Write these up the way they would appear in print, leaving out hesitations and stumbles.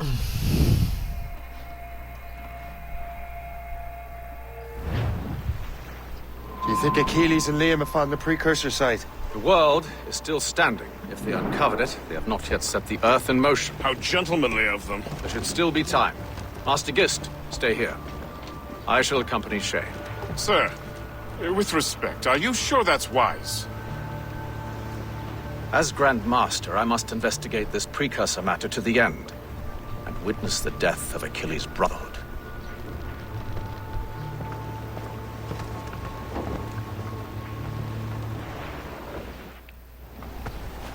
Do you think Achilles and Liam have found the precursor site? The world is still standing. If they uncovered it, they have not yet set the Earth in motion. How gentlemanly of them. There should still be time. Master Gist, stay here. I shall accompany Shay. Sir, with respect, are you sure that's wise? As Grand Master, I must investigate this precursor matter to the end, and witness the death of Achilles' brotherhood.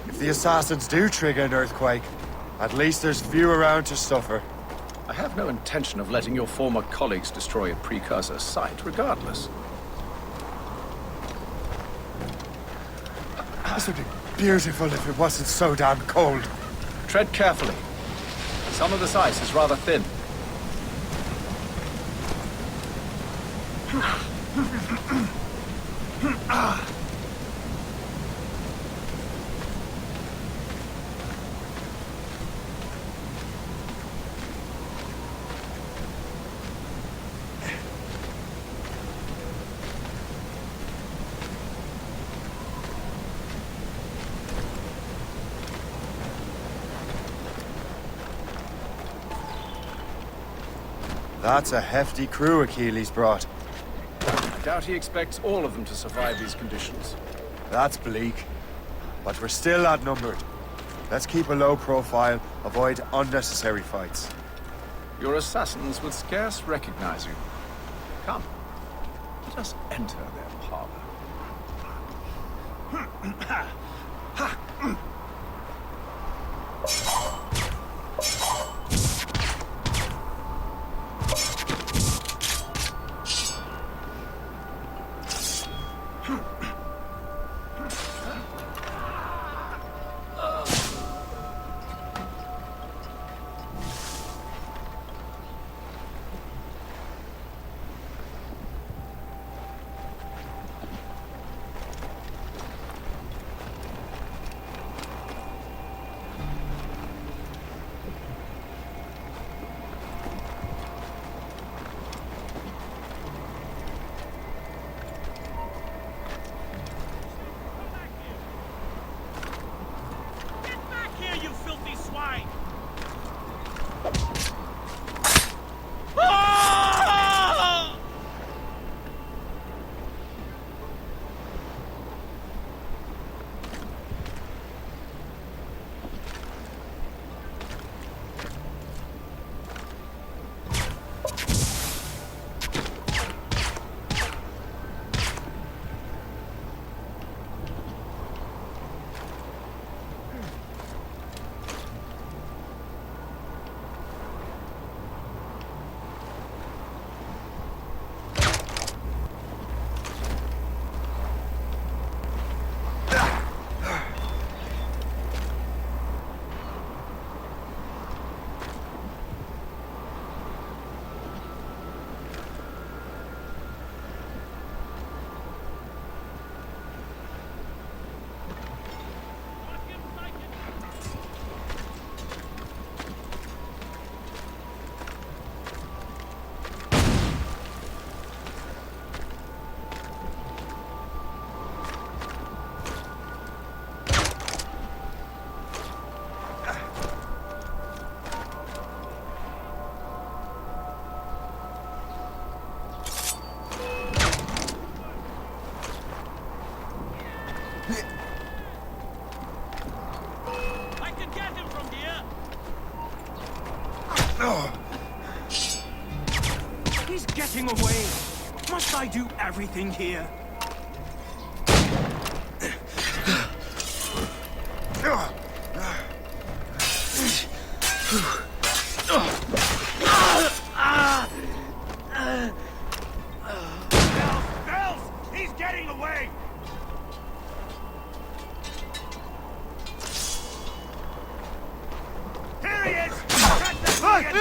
If the assassins do trigger an earthquake, at least there's few around to suffer. I have no intention of letting your former colleagues destroy a precursor site, regardless. This would be beautiful if it wasn't so damn cold. Tread carefully. Some of this ice is rather thin. That's a hefty crew Achilles brought. I doubt he expects all of them to survive these conditions. That's bleak. But we're still outnumbered. Let's keep a low profile, avoid unnecessary fights. Your assassins would scarce recognize you. Come, let us enter their parlor. He's getting away. Must I do everything here? Bells! He's getting away! Here he is! Catch the dragon!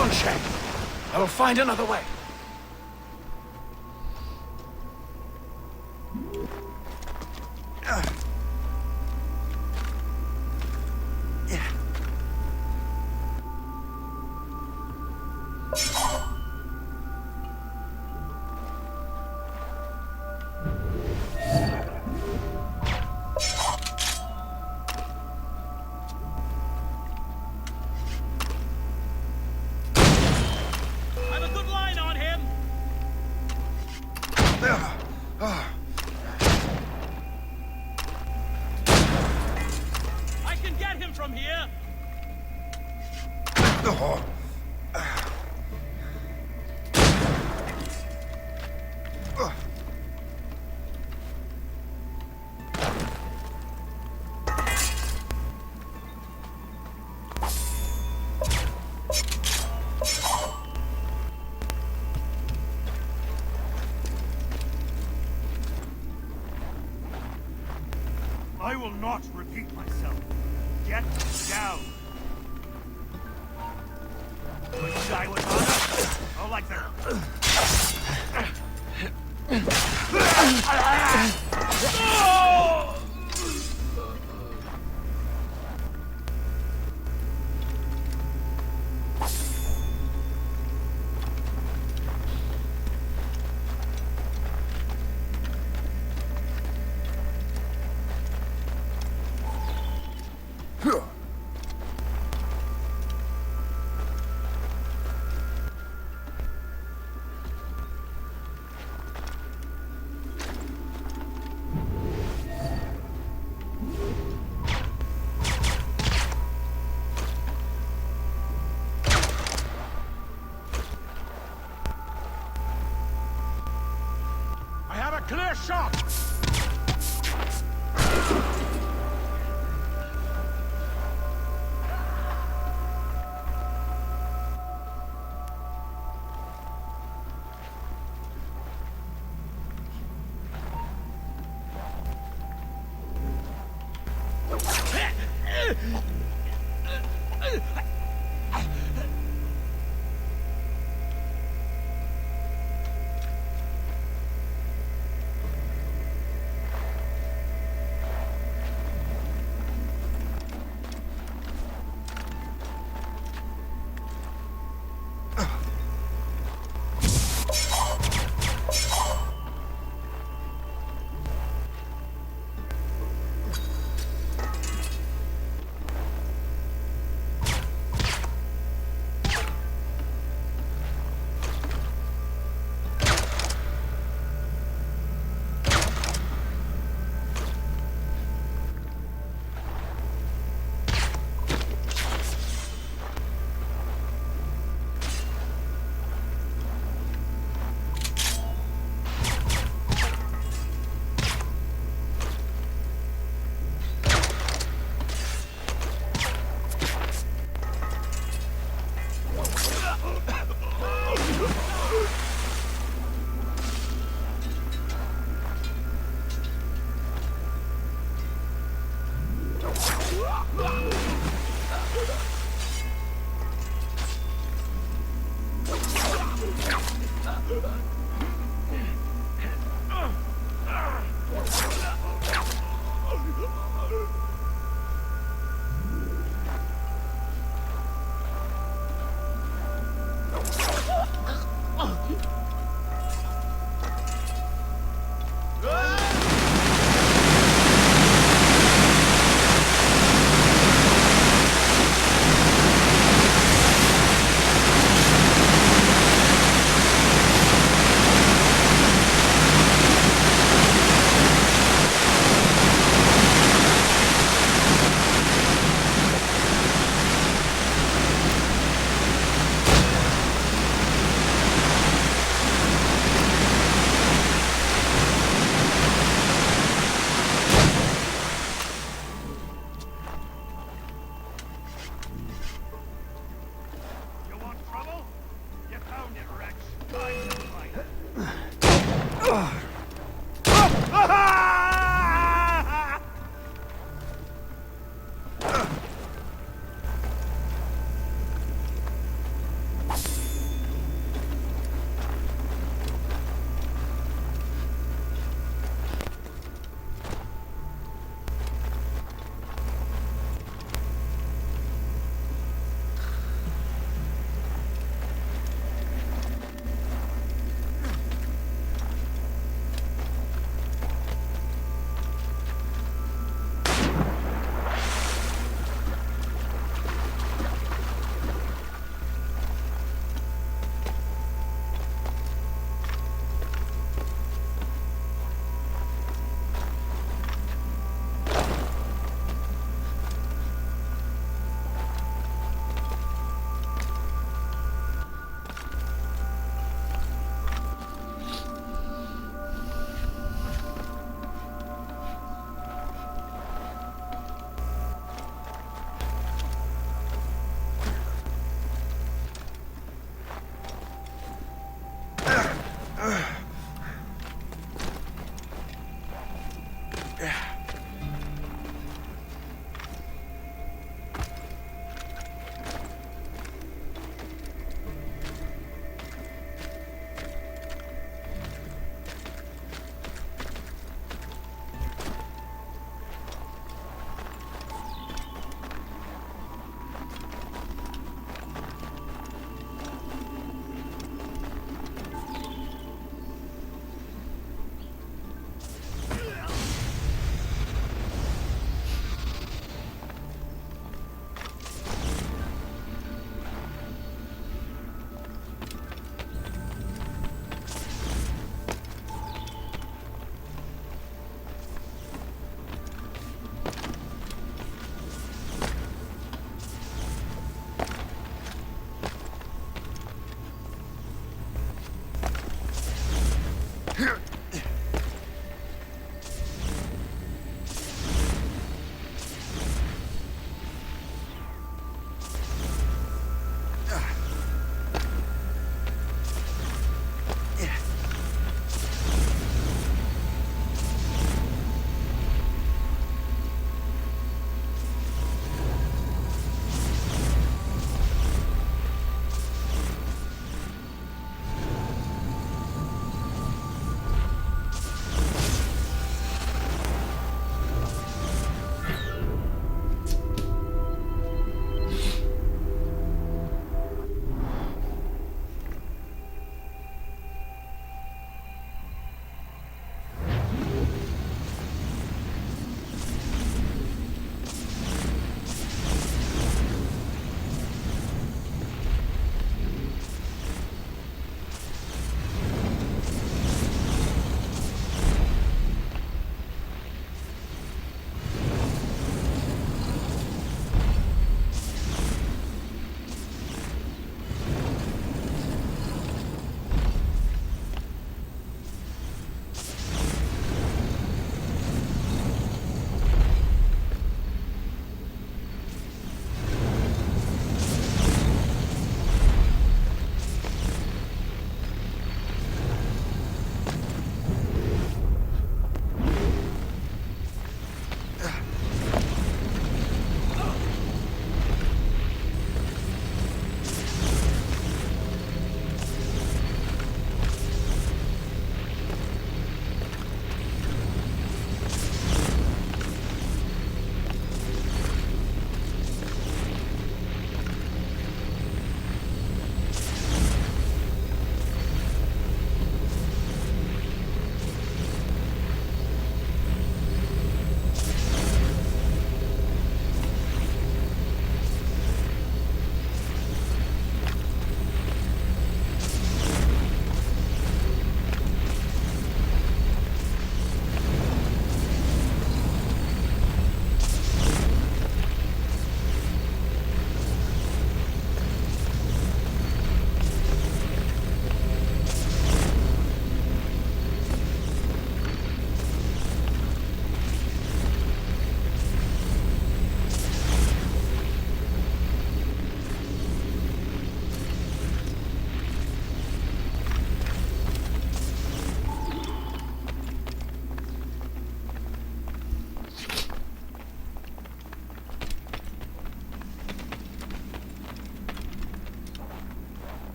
on, Shay. I will find another way. From here. I will not repeat myself. Get down. Would you die with honor? Oh, like that. Clear shot!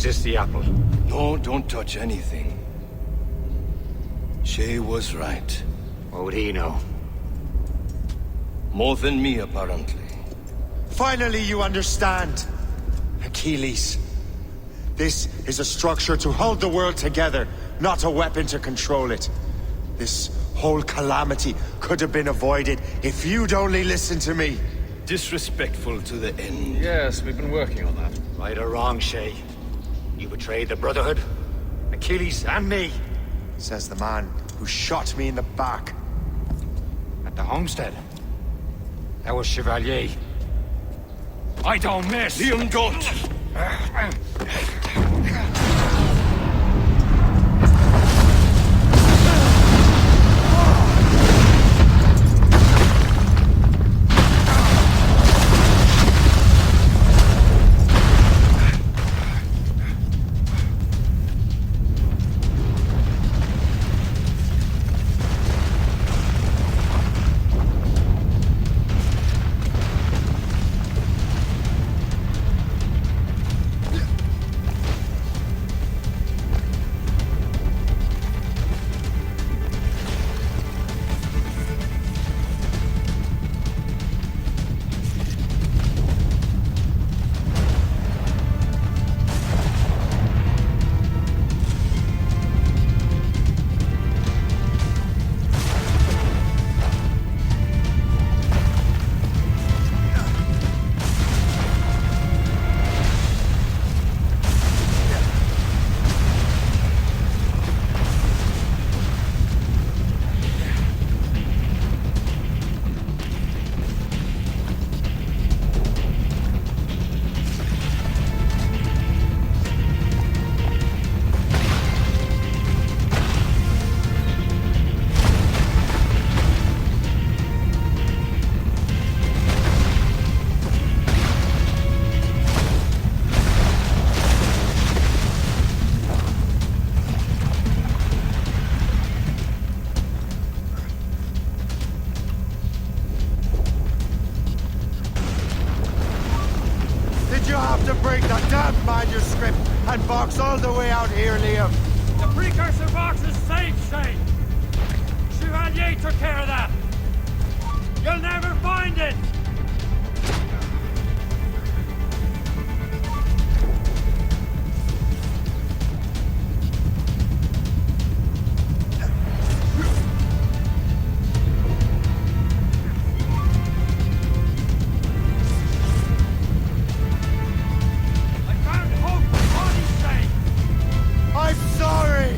Is this the apple? No, don't touch anything. Shay was right. What would he know? More than me, apparently. Finally, you understand. Achilles. This is a structure to hold the world together, not a weapon to control it. This whole calamity could have been avoided if you'd only listened to me. Disrespectful to the end. Yes, we've been working on that. Right or wrong, Shay. You betrayed the Brotherhood, Achilles, and me. Says the man who shot me in the back. At the homestead. That was Chevalier. I don't miss! Liam, don't! You have to bring the damn manuscript and box all the way out here, Liam. The precursor box is safe, Shay. Chevalier took care of that. You'll never find it. I'm sorry!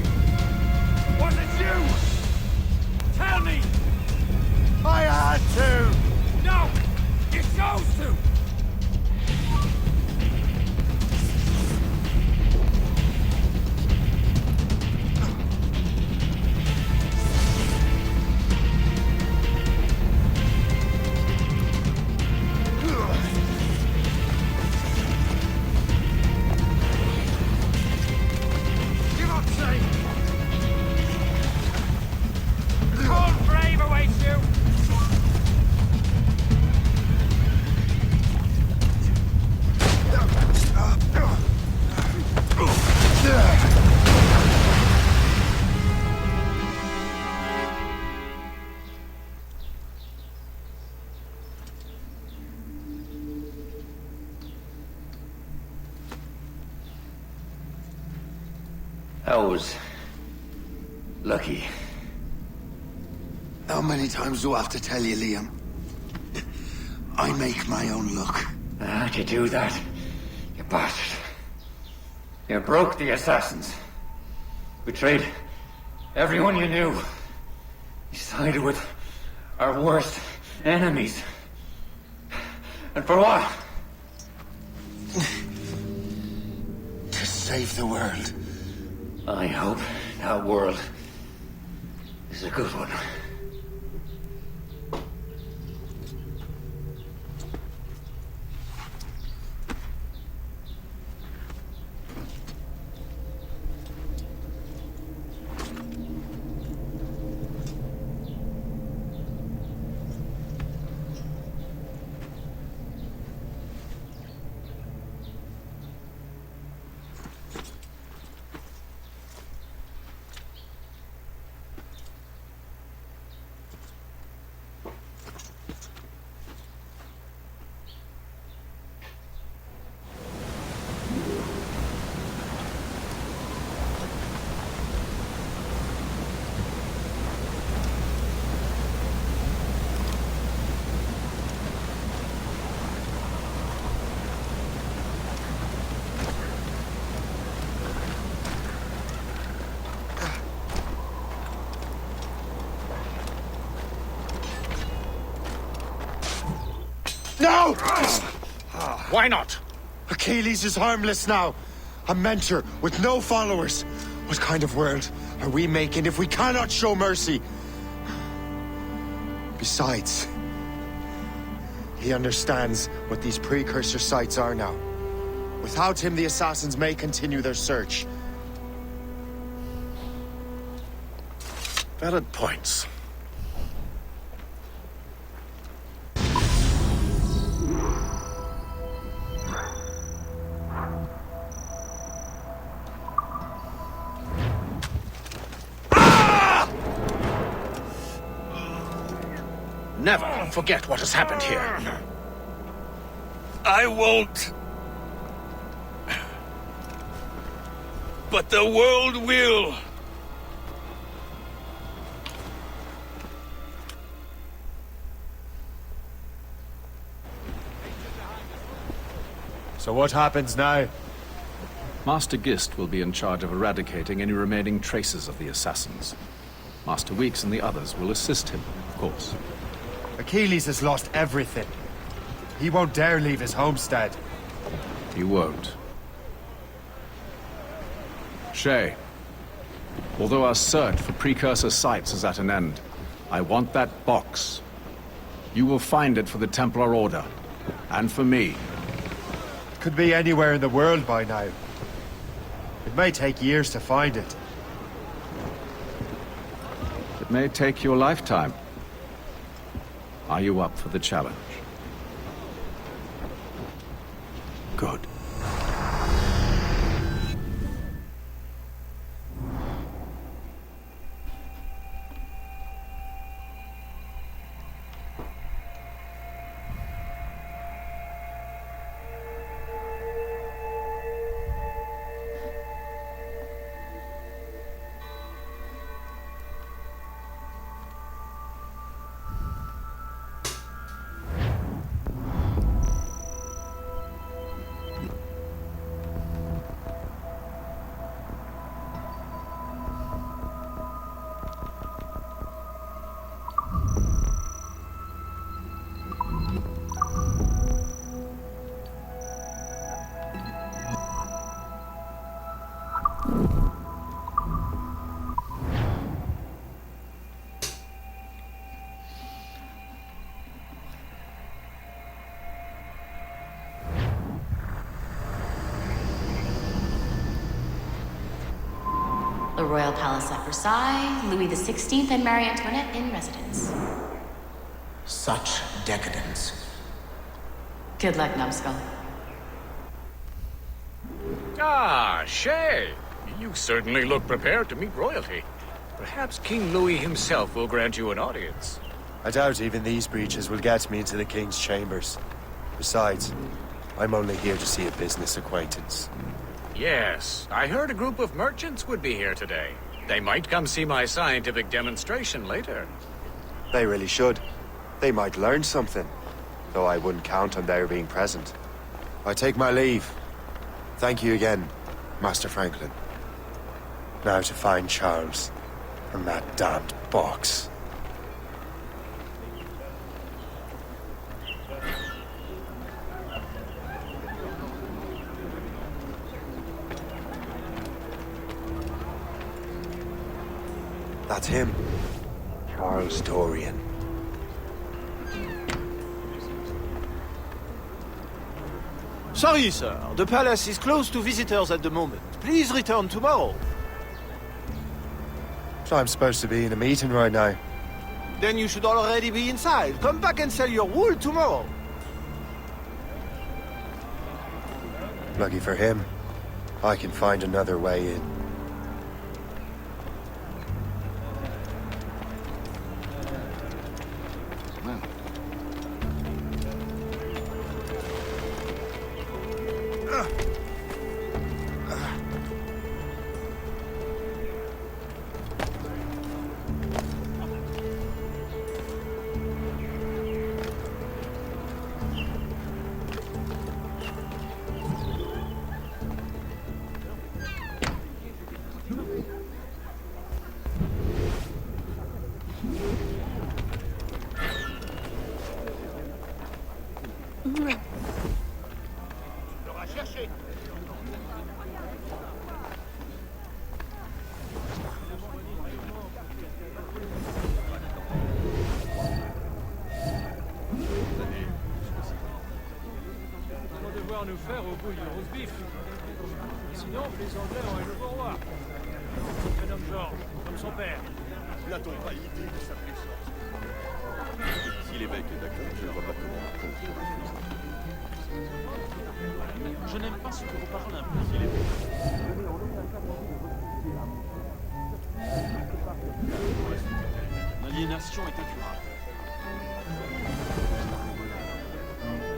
Was it you? Tell me! I had to! No! You chose to! Give up, Shay! The cold grave awaits you! That was... lucky. How many times do I have to tell you, Liam? I make my own luck. How'd you do that? You bastard. You broke the assassins. Betrayed everyone you knew. You sided with our worst enemies. And for what? To save the world. I hope that world is a good one. No! Why not? Achilles is harmless now. A mentor with no followers. What kind of world are we making if we cannot show mercy? Besides, he understands what these precursor sites are now. Without him, the assassins may continue their search. Valid points. Never forget what has happened here. I won't. But the world will. So what happens now? Master Gist will be in charge of eradicating any remaining traces of the assassins. Master Weeks and the others will assist him, of course. Achilles has lost everything. He won't dare leave his homestead. He won't. Shay, although our search for precursor sites is at an end, I want that box. You will find it for the Templar Order, and for me. It could be anywhere in the world by now. It may take years to find it. It may take your lifetime. Are you up for the challenge? Good. The Royal Palace at Versailles, Louis XVI and Marie Antoinette in residence. Such decadence. Good luck, numbskull. Ah, Shay. You certainly look prepared to meet royalty. Perhaps King Louis himself will grant you an audience. I doubt even these breaches will get me into the king's chambers. Besides, I'm only here to see a business acquaintance. Yes, I heard a group of merchants would be here today. They might come see my scientific demonstration later. They really should. They might learn something, though I wouldn't count on their being present. I take my leave. Thank you again, Master Franklin. Now to find Charles and that damned box. That's him. Charles Dorian. Sorry, sir. The palace is closed to visitors at the moment. Please return tomorrow. So I'm supposed to be in a meeting right now. Then you should already be inside. Come back and sell your wool tomorrow. Lucky for him, I can find another way in. Nous faire au bout du roast beef. Sinon, les Anglais ont un nouveau roi. Un homme genre, comme son père. N'a-t-on pas idée de sa puissance? Si l'évêque est d'accord, je ne vois pas comment on compte. Je n'aime pas ce que vous parlez un peu. L'aliénation est incurable.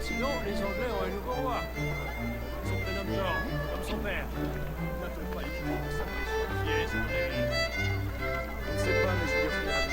Sinon, les Anglais ont un nouveau roi. Ils sont un homme genre, comme son père. N'a-t-on pas idée de sa puissance? Yes, Je ne sais pas, mais je dois faire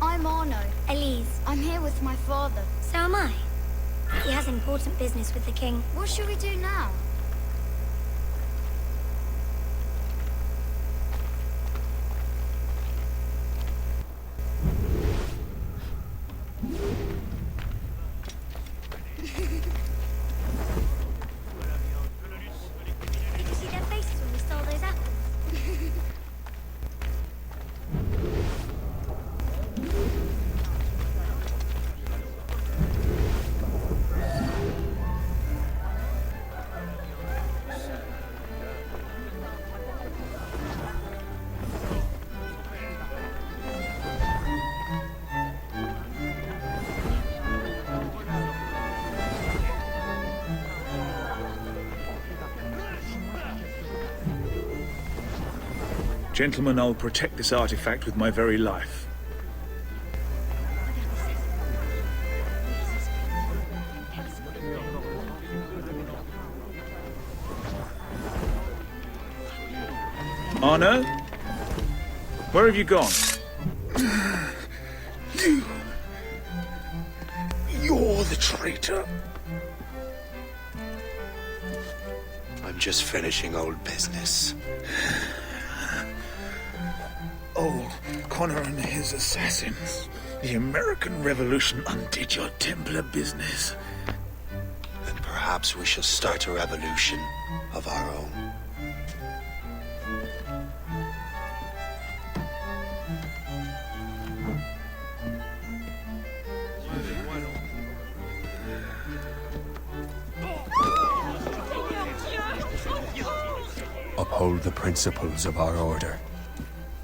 I'm Arno. Elise. I'm here with my father. So am I. He has important business with the king. What shall we do now? Did you see their faces when we stole those apples? Gentlemen, I'll protect this artifact with my very life. Arno? Where have you gone? You're the traitor. I'm just finishing old business. Old Connor and his assassins. The American Revolution undid your Templar business. Then perhaps we shall start a revolution of our own. Uphold the principles of our order,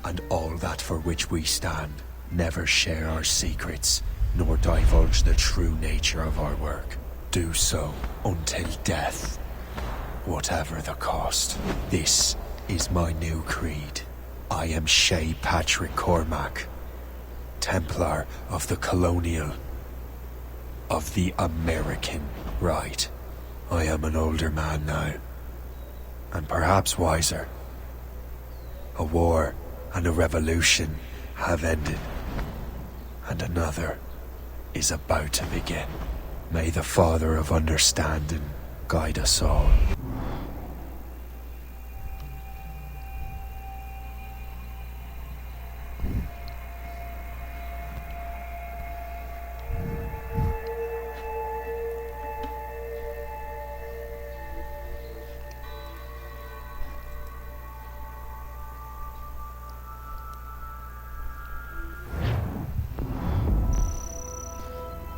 and all that for which we stand. Never share our secrets, nor divulge the true nature of our work. Do so until death, whatever the cost. This is my new creed. I am Shay Patrick Cormac, Templar of the Colonial, of the American right. I am an older man now, and perhaps wiser. A war and a revolution have ended, and another is about to begin. May the Father of Understanding guide us all.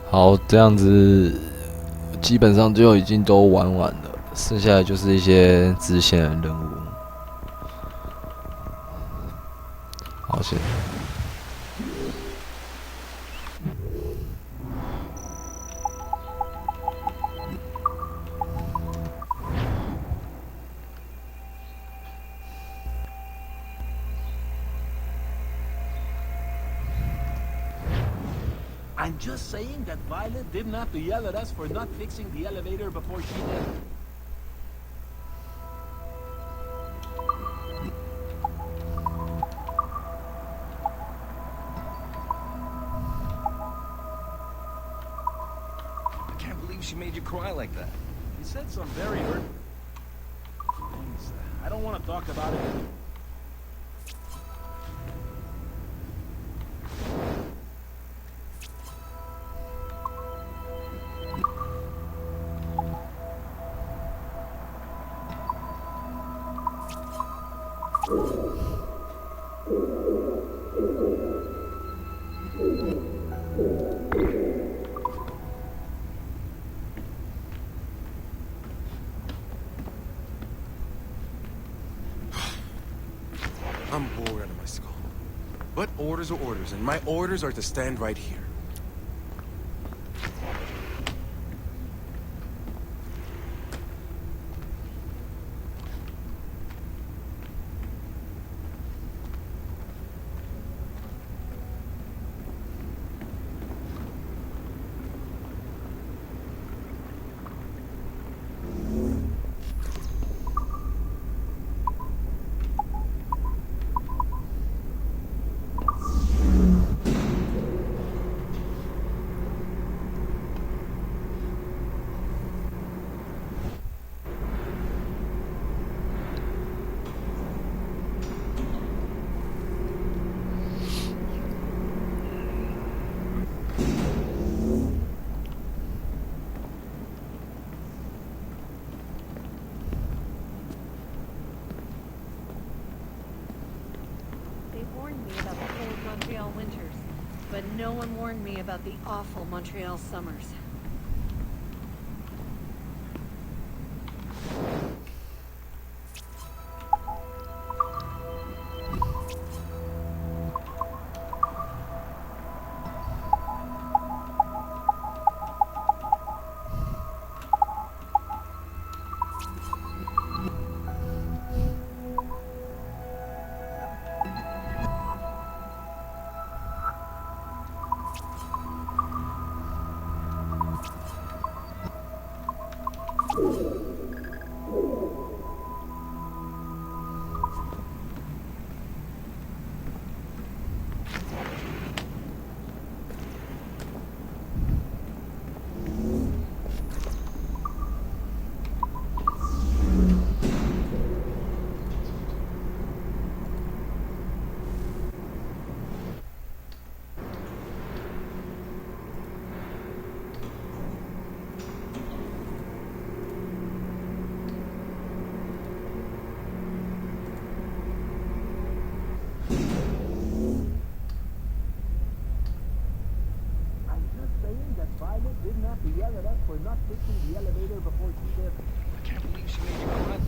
好，这样子基本上就已经都玩完了，剩下的就是一些支线的任务。好险。I'm just saying that Violet didn't have to yell at us for not fixing the elevator before she did. I can't believe she made you cry like that. He said some very hurt things. I don't want to talk about it anymore. I'm bored out of my skull. But orders are orders, and my orders are to stand right here. But no one warned me about the awful Montreal summers. Violet didn't have to yell at us for not fixing the elevator before she did. I can't believe she made you cry.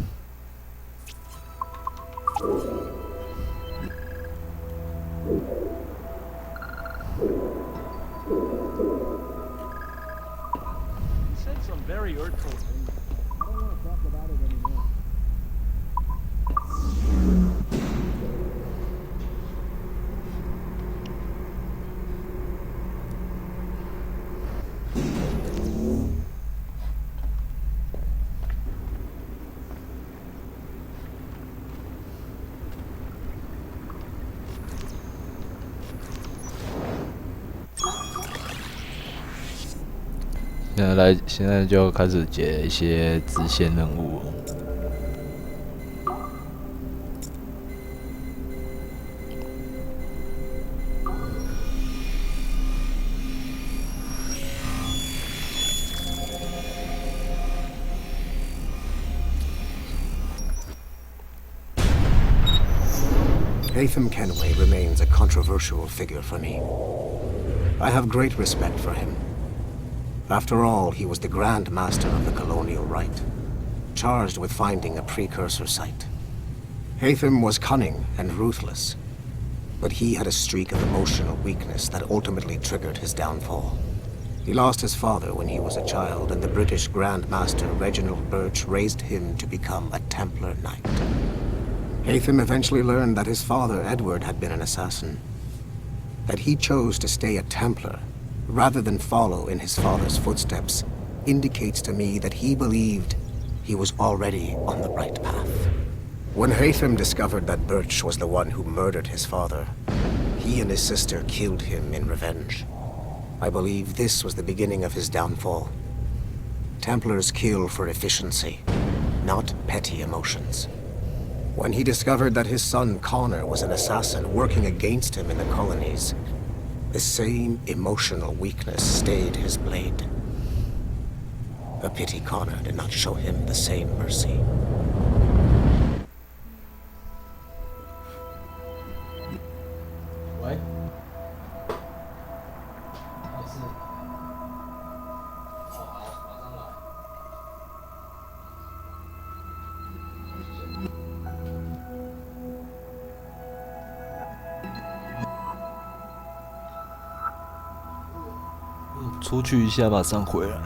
He said some very hurtful things. I don't want to talk about it anymore.现在就开始解一些支线任务。Latham Kenway remains a controversial figure for me. I have great respect for him. After all, he was the Grand Master of the colonial right. charged with finding a precursor site. Hatham was cunning and ruthless, but he had a streak of emotional weakness that ultimately triggered his downfall. He lost his father when he was a child, and the British Grand Master Reginald Birch raised him to become a Templar Knight. Hatham eventually learned that his father, Edward, had been an assassin. That he chose to stay a Templar, rather than follow in his father's footsteps, indicates to me that he believed he was already on the right path. When Hatham discovered that Birch was the one who murdered his father, he and his sister killed him in revenge. I believe this was the beginning of his downfall. Templars kill for efficiency, not petty emotions. When he discovered that his son Connor was an assassin working against him in the colonies, the same emotional weakness stayed his blade. A pity Connor did not show him the same mercy. What? 出去一下，马上回来。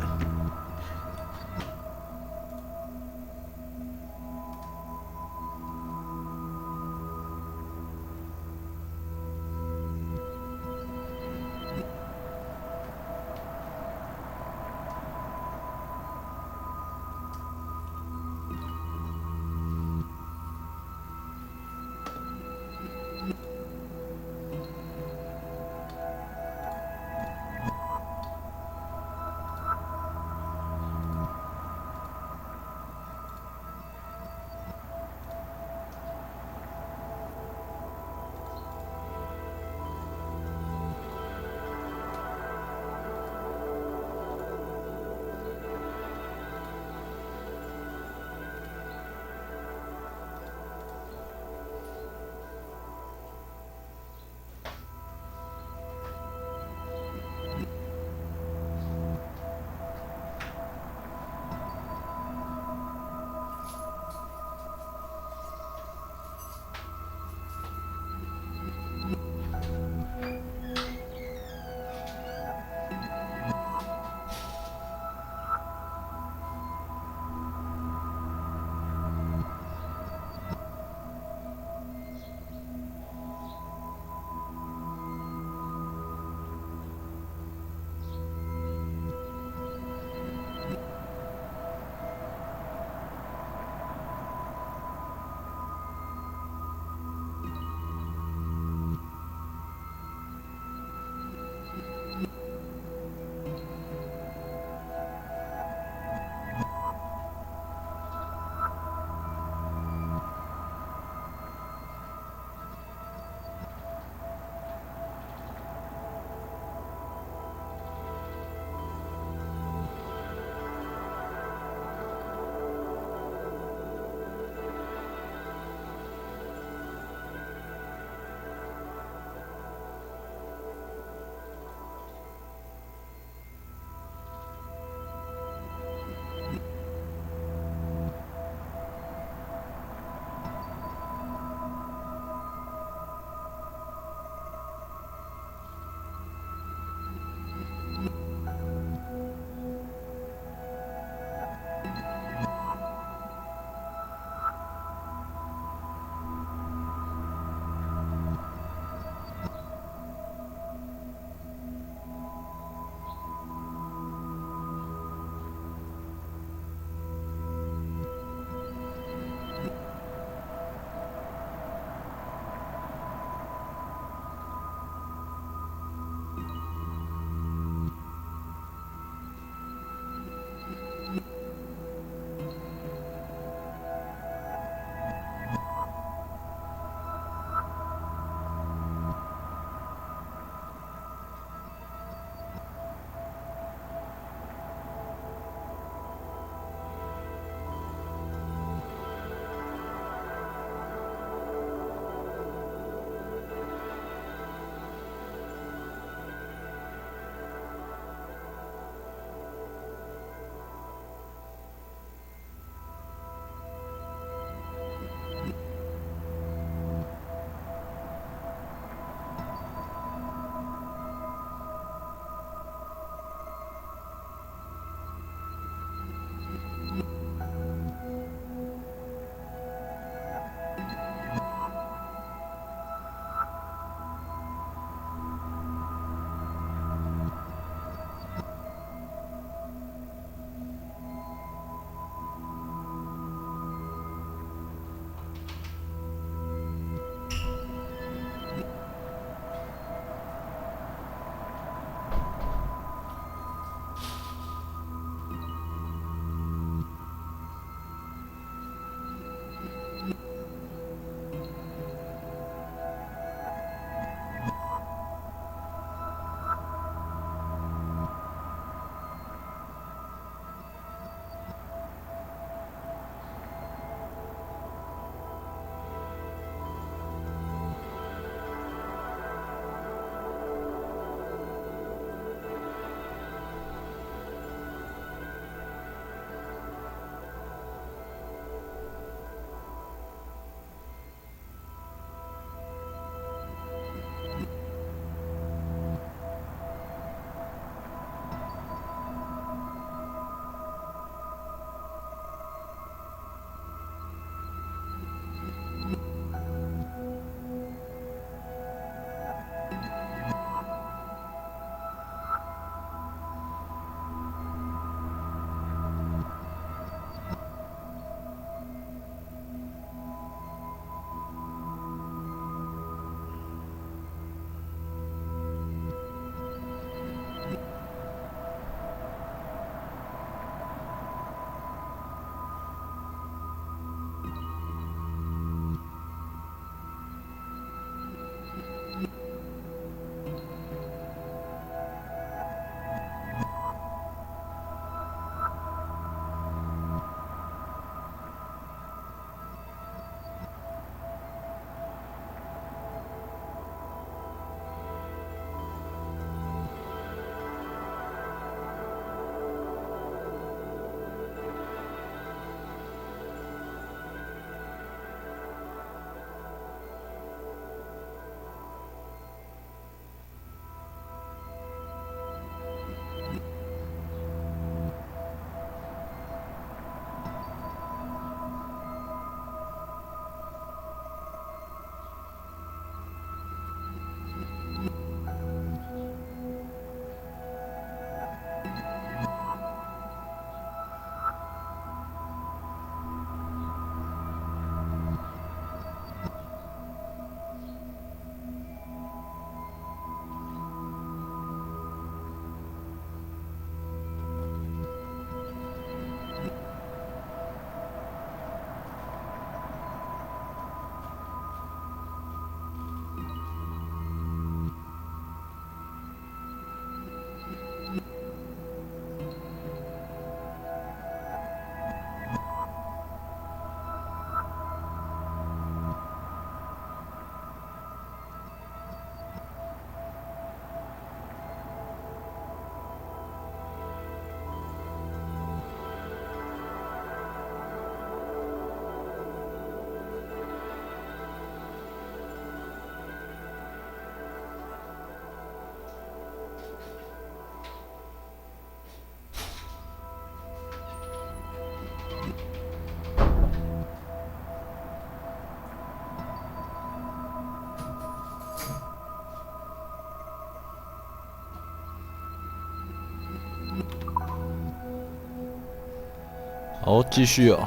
好，继续哦。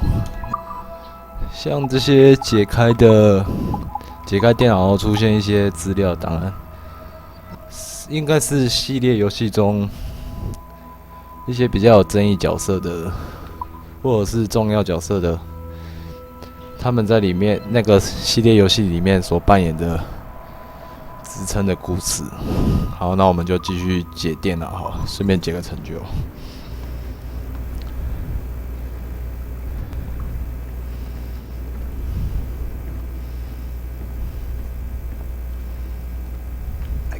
像这些解开电脑后出现一些资料档案，应该是系列游戏中一些比较有争议角色的，或者是重要角色的，他们在里面那个系列游戏里面所扮演的支撑的故事。好，那我们就继续解电脑，好，顺便解个成就。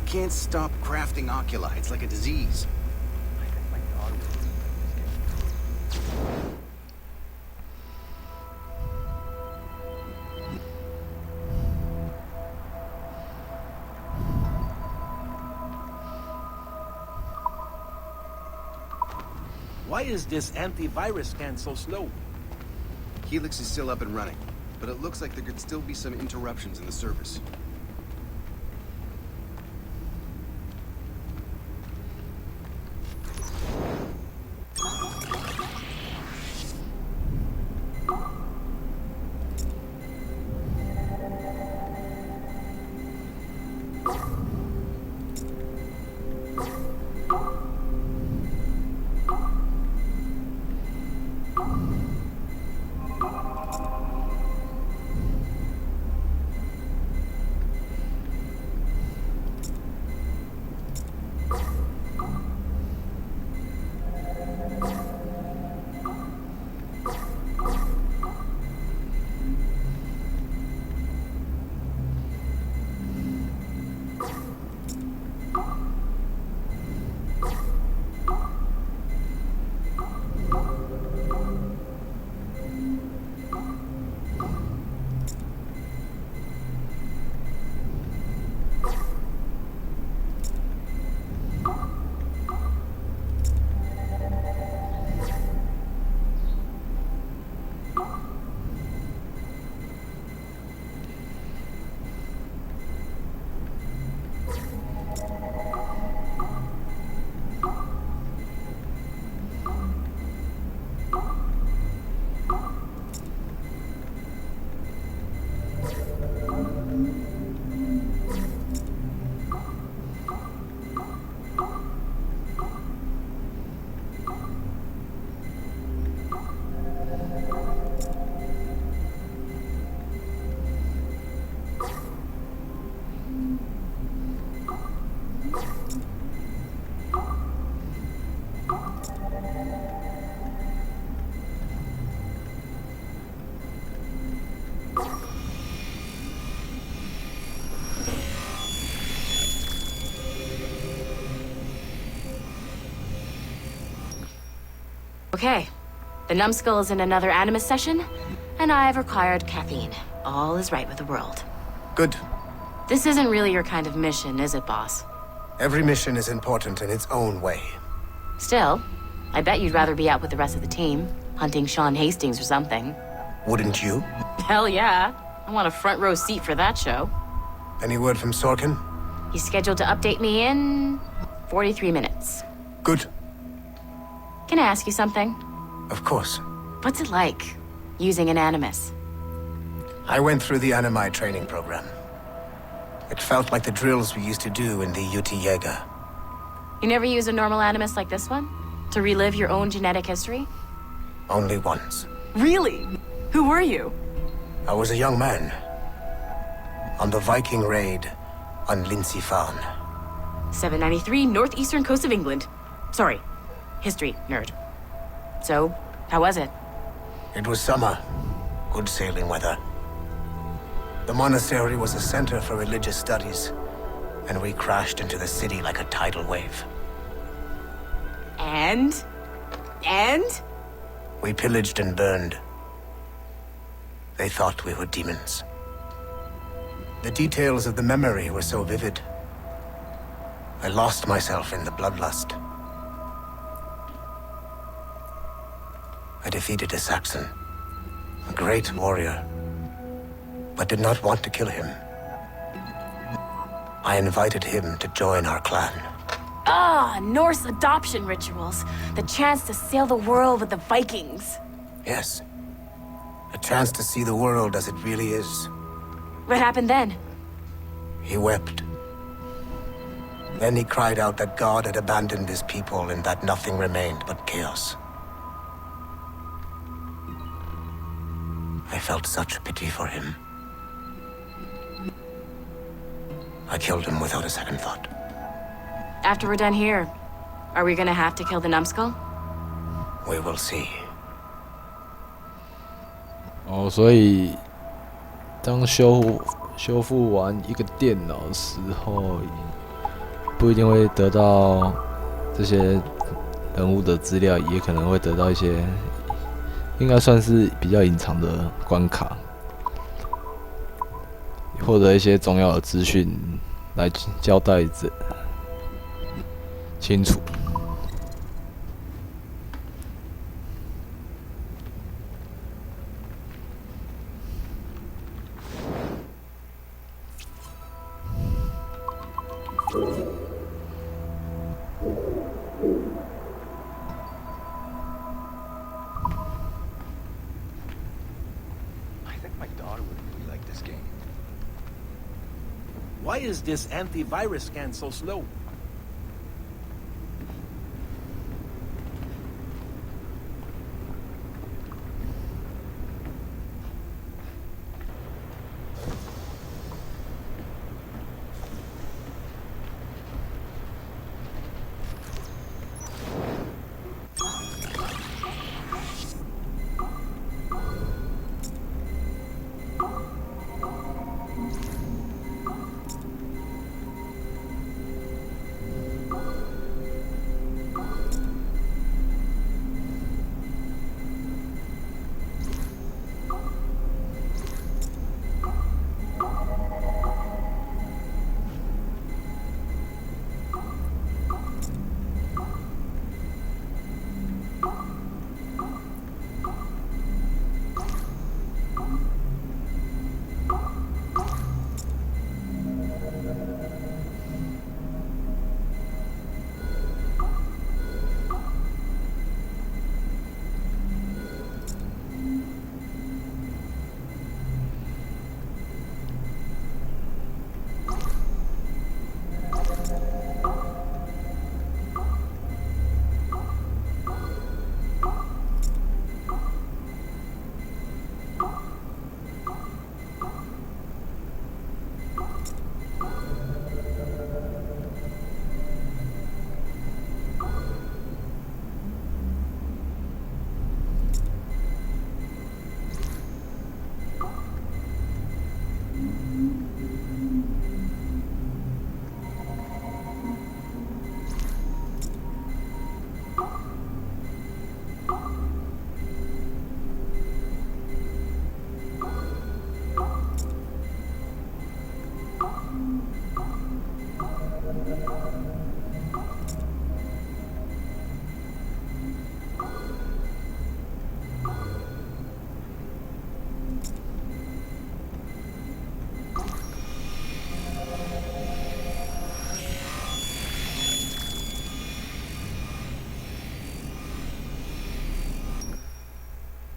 Can't stop crafting oculi. It's like a disease. Why is this antivirus scan so slow? Helix is still up and running, but it looks like there could still be some interruptions in the service. Okay. The numbskull is in another Animus session, and I've required caffeine. All is right with the world. Good. This isn't really your kind of mission, is it, boss? Every mission is important in its own way. Still, I bet you'd rather be out with the rest of the team, hunting Sean Hastings or something. Wouldn't you? Hell yeah. I want a front row seat for that show. Any word from Sorkin? He's scheduled to update me in 43 minutes. Good. Can I ask you something? Of course. What's it like, using an Animus? I went through the Animi training program. It felt like the drills we used to do in the UT Jaeger. You never use a normal Animus like this one? To relive your own genetic history? Only once. Really? Who were you? I was a young man. On the Viking raid on Lindsey Farm. 793, northeastern coast of England. Sorry, history nerd. So, how was it? It was summer. Good sailing weather. The monastery was a center for religious studies, and we crashed into the city like a tidal wave. And? We pillaged and burned. They thought we were demons. The details of the memory were so vivid. I lost myself in the bloodlust. I defeated a Saxon, a great warrior, but did not want to kill him. I invited him to join our clan. Ah, Norse adoption rituals. The chance to sail the world with the Vikings. Yes. A chance to see the world as it really is. What happened then? He wept. Then he cried out that God had abandoned his people and that nothing remained but chaos. I felt such pity for him. I killed him without a second thought. After we're done here, are we gonna have to kill the numbskull? We will see. 哦，所以当修复完一个电脑的时候，不一定会得到这些人物的资料，也可能会得到一些应该算是比较隐藏的关卡，获得一些重要的资讯来交代清楚。Why is this antivirus scan so slow?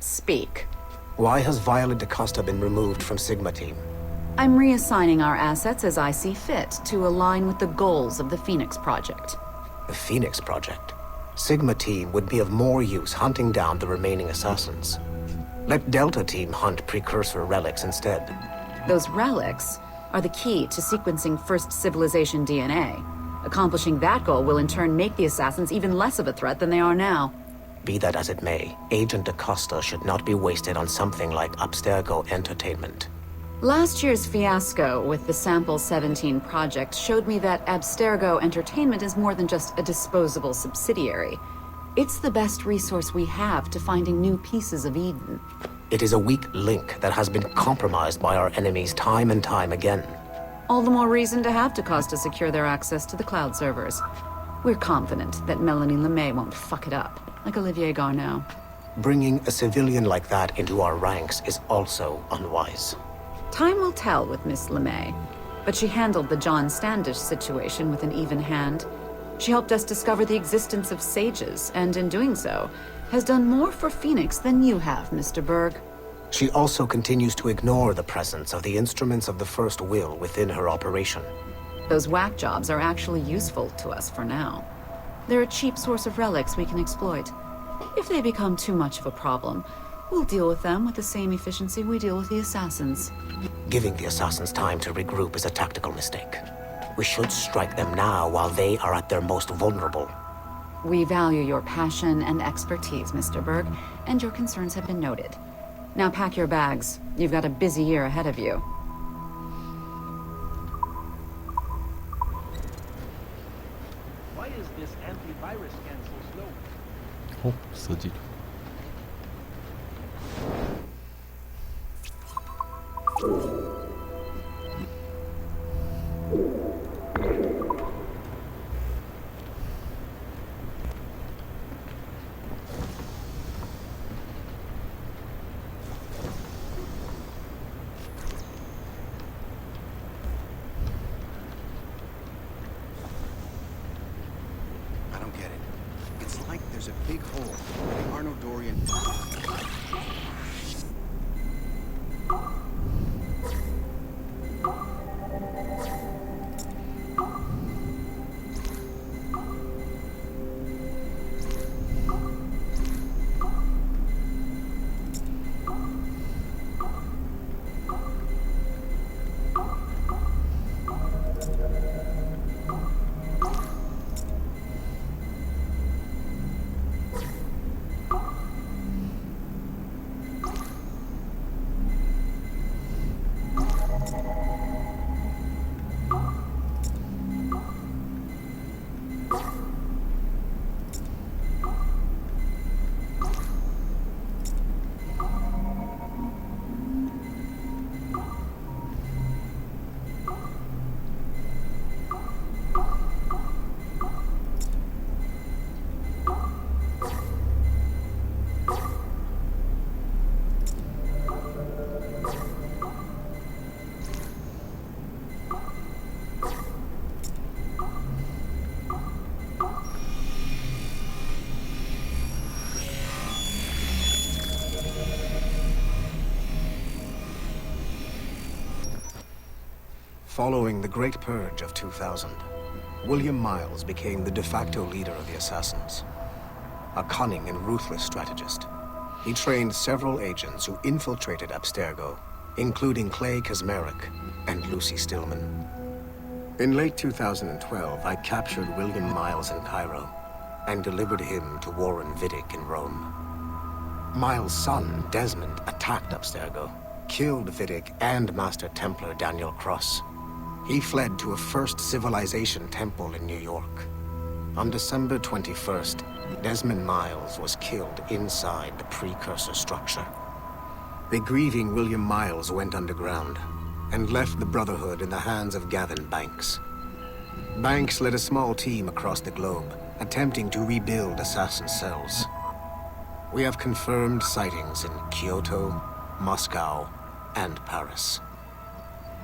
Speak. Why has Violet DaCosta been removed from Sigma Team? I'm reassigning our assets as I see fit to align with the goals of the Phoenix Project. The Phoenix Project? Sigma Team would be of more use hunting down the remaining assassins. Let Delta Team hunt precursor relics instead. Those relics are the key to sequencing First Civilization DNA. Accomplishing that goal will in turn make the assassins even less of a threat than they are now. Be that as it may, Agent DaCosta should not be wasted on something like Abstergo Entertainment. Last year's fiasco with the Sample 17 project showed me that Abstergo Entertainment is more than just a disposable subsidiary. It's the best resource we have to finding new pieces of Eden. It is a weak link that has been compromised by our enemies time and time again. All the more reason to have DaCosta secure their access to the cloud servers. We're confident that Melanie LeMay won't fuck it up, like Olivier Garneau. Bringing a civilian like that into our ranks is also unwise. Time will tell with Miss LeMay, but she handled the John Standish situation with an even hand. She helped us discover the existence of sages, and in doing so, has done more for Phoenix than you have, Mr. Berg. She also continues to ignore the presence of the instruments of the First Will within her operation. Those whack jobs are actually useful to us for now. They're a cheap source of relics we can exploit. If they become too much of a problem, we'll deal with them with the same efficiency we deal with the assassins. Giving the assassins time to regroup is a tactical mistake. We should strike them now while they are at their most vulnerable. We value your passion and expertise, Mr. Berg, and your concerns have been noted. Now pack your bags. You've got a busy year ahead of you. Why is this antivirus scan so slow?设计图。I don't get it. It's like there's a big hole where the Arno Dorian... Following the Great Purge of 2000, William Miles became the de facto leader of the Assassins. A cunning and ruthless strategist, he trained several agents who infiltrated Abstergo, including Clay Kazmarek and Lucy Stillman. In late 2012, I captured William Miles in Cairo and delivered him to Warren Vidic in Rome. Miles' son, Desmond, attacked Abstergo, killed Vidic and Master Templar Daniel Cross. He fled to a First Civilization temple in New York. On December 21st, Desmond Miles was killed inside the precursor structure. The grieving William Miles went underground and left the Brotherhood in the hands of Gavin Banks. Banks led a small team across the globe, attempting to rebuild assassin cells. We have confirmed sightings in Kyoto, Moscow, and Paris.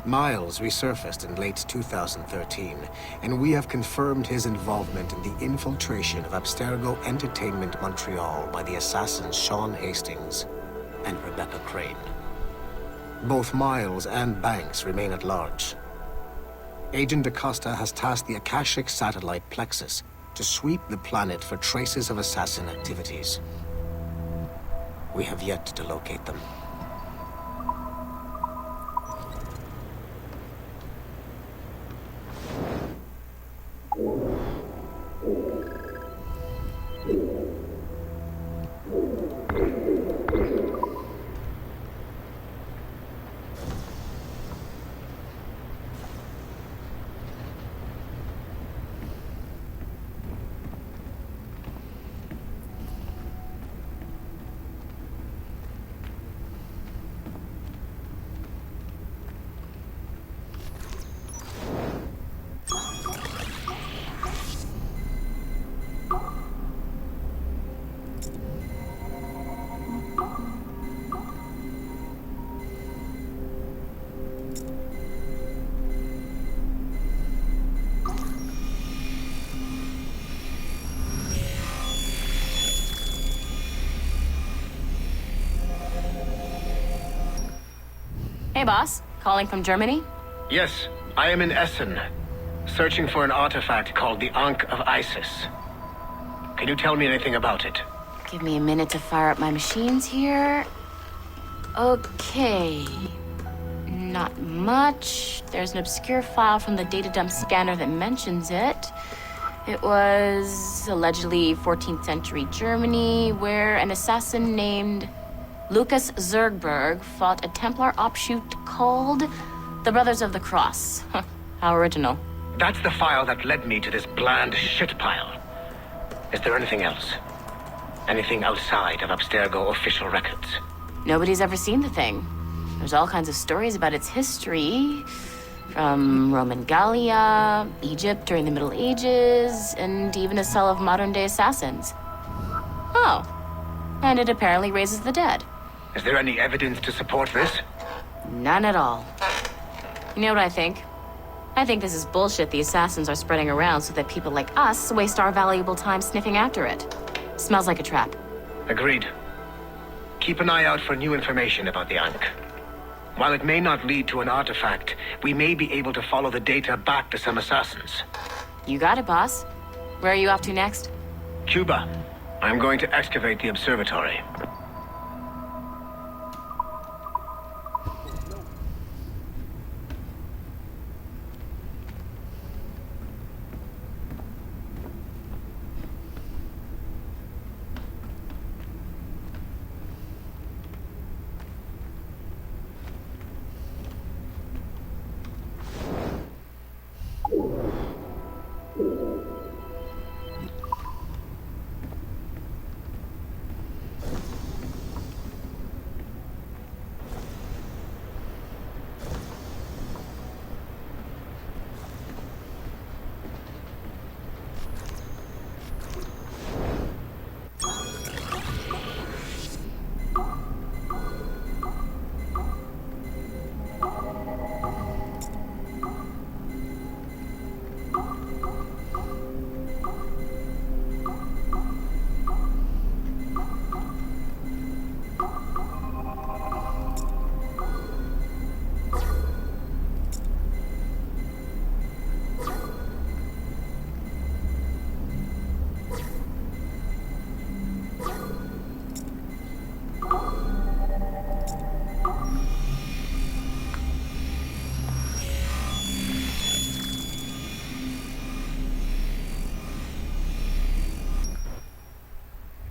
Miles resurfaced in late 2013, and we have confirmed his involvement in the infiltration of Abstergo Entertainment Montreal by the assassins Sean Hastings and Rebecca Crane. Both Miles and Banks remain at large. Agent Acosta has tasked the Akashic satellite Plexus to sweep the planet for traces of assassin activities. We have yet to locate them. Hey, boss. Calling from Germany? Yes, I am in Essen, searching for an artifact called the Ankh of Isis. Can you tell me anything about it? Give me a minute to fire up my machines here. Okay. Not much. There's an obscure file from the data dump scanner that mentions it. It was allegedly 14th century Germany, where an assassin named Lucas Zergberg fought a Templar offshoot called the Brothers of the Cross. How original. That's the file that led me to this bland shit pile. Is there anything else? Anything outside of Abstergo official records? Nobody's ever seen the thing. There's all kinds of stories about its history. From Roman Gallia, Egypt during the Middle Ages, and even a cell of modern-day assassins. Oh. And it apparently raises the dead. Is there any evidence to support this? None at all. You know what I think? I think this is bullshit the assassins are spreading around so that people like us waste our valuable time sniffing after it. Smells like a trap. Agreed. Keep an eye out for new information about the Ankh. While it may not lead to an artifact, we may be able to follow the data back to some assassins. You got it, boss. Where are you off to next? Cuba. I'm going to excavate the observatory.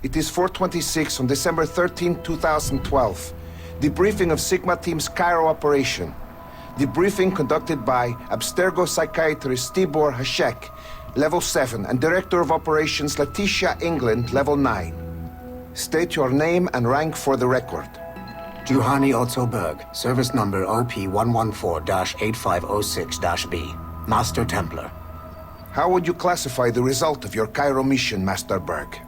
It is 4:26 on December 13, 2012. Debriefing of Sigma Team's Cairo operation. Debriefing conducted by Abstergo psychiatrist Tibor Hashek, Level 7, and Director of Operations Letitia England, Level 9. State your name and rank for the record. Juhani Otto Berg, service number OP-114-8506-B, Master Templar. How would you classify the result of your Cairo mission, Master Berg?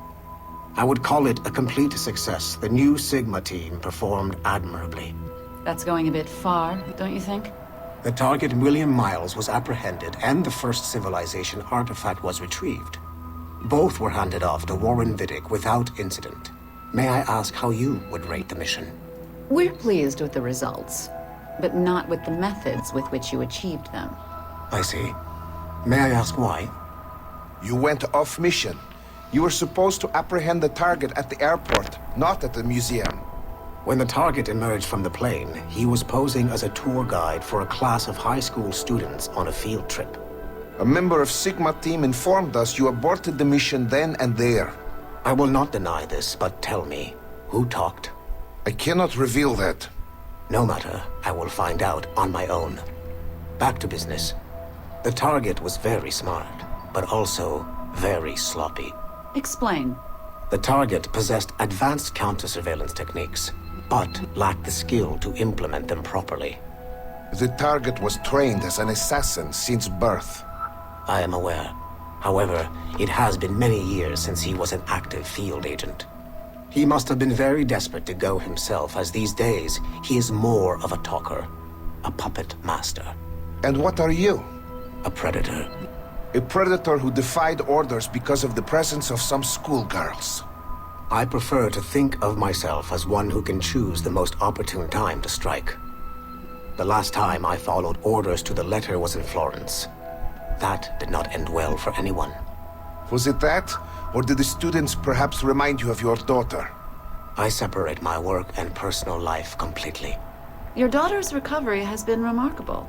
I would call it a complete success. The new Sigma team performed admirably. That's going a bit far, don't you think? The target, William Miles, was apprehended and the first civilization artifact was retrieved. Both were handed off to Warren Vidic without incident. May I ask how you would rate the mission? We're pleased with the results, but not with the methods with which you achieved them. I see. May I ask why? You went off mission. You were supposed to apprehend the target at the airport, not at the museum. When the target emerged from the plane, he was posing as a tour guide for a class of high school students on a field trip. A member of Sigma team informed us you aborted the mission then and there. I will not deny this, but tell me, who talked? I cannot reveal that. No matter, I will find out on my own. Back to business. The target was very smart, but also very sloppy. Explain. The target possessed advanced counter-surveillance techniques, but lacked the skill to implement them properly. The target was trained as an assassin since birth. I am aware. However, it has been many years since he was an active field agent. He must have been very desperate to go himself, as these days he is more of a talker, a puppet master. And what are you? A predator. A predator who defied orders because of the presence of some schoolgirls. I prefer to think of myself as one who can choose the most opportune time to strike. The last time I followed orders to the letter was in Florence. That did not end well for anyone. Was it that? Or did the students perhaps remind you of your daughter? I separate my work and personal life completely. Your daughter's recovery has been remarkable.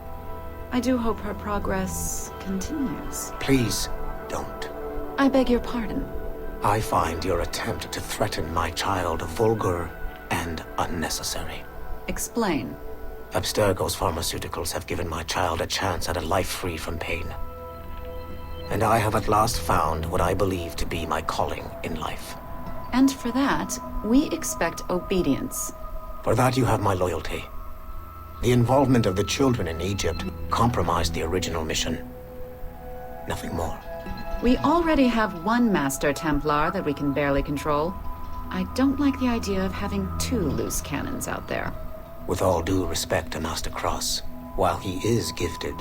I do hope her progress continues. Please, don't. I beg your pardon. I find your attempt to threaten my child vulgar and unnecessary. Explain. Abstergo's pharmaceuticals have given my child a chance at a life free from pain. And I have at last found what I believe to be my calling in life. And for that, we expect obedience. For that you have my loyalty. The involvement of the children in Egypt compromised the original mission. Nothing more. We already have one Master Templar that we can barely control. I don't like the idea of having two loose cannons out there. With all due respect to Master Cross, while he is gifted,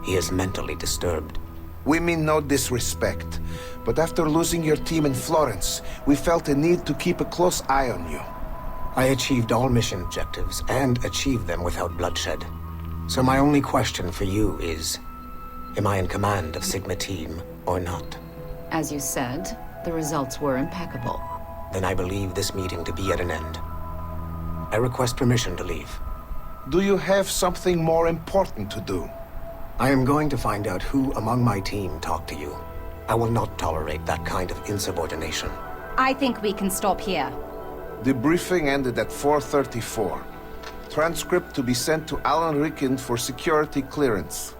he is mentally disturbed. We mean no disrespect, but after losing your team in Florence, we felt a need to keep a close eye on you. I achieved all mission objectives, and achieved them without bloodshed. So my only question for you is, am I in command of Sigma Team or not? As you said, the results were impeccable. Then I believe this meeting to be at an end. I request permission to leave. Do you have something more important to do? I am going to find out who among my team talked to you. I will not tolerate that kind of insubordination. I think we can stop here. The briefing ended at 4:34. Transcript to be sent to Alan Ricken for security clearance.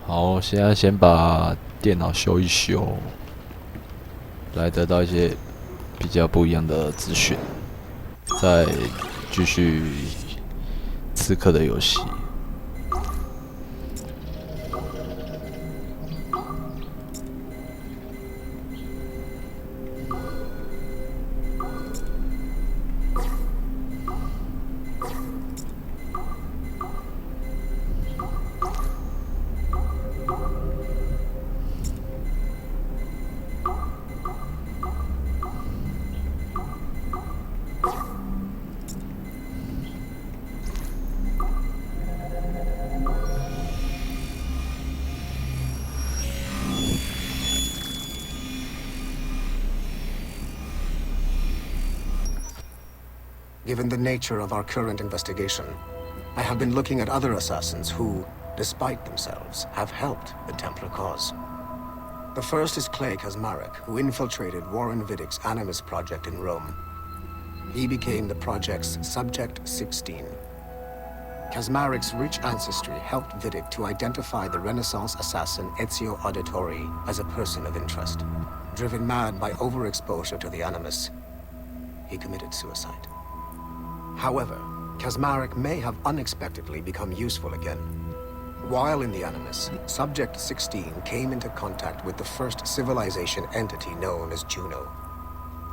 好，现在先把电脑修一修，来得到一些比较不一样的资讯，再继续刺客的游戏。Given the nature of our current investigation, I have been looking at other assassins who, despite themselves, have helped the Templar cause. The first is Clay Kazmarek, who infiltrated Warren Viddick's Animus project in Rome. He became the project's Subject 16. Kazmarek's rich ancestry helped Viddick to identify the Renaissance assassin Ezio Auditore as a person of interest. Driven mad by overexposure to the Animus, he committed suicide. However, Kazmarek may have unexpectedly become useful again. While in the Animus, Subject 16 came into contact with the first civilization entity known as Juno.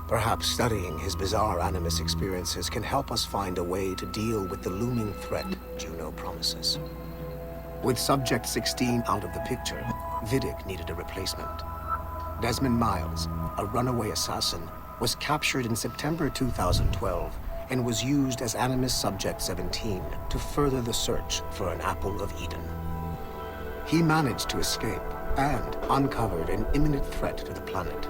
Perhaps studying his bizarre Animus experiences can help us find a way to deal with the looming threat Juno promises. With Subject 16 out of the picture, Viddick needed a replacement. Desmond Miles, a runaway assassin, was captured in September 2012 and was used as Animus Subject 17 to further the search for an Apple of Eden. He managed to escape and uncovered an imminent threat to the planet.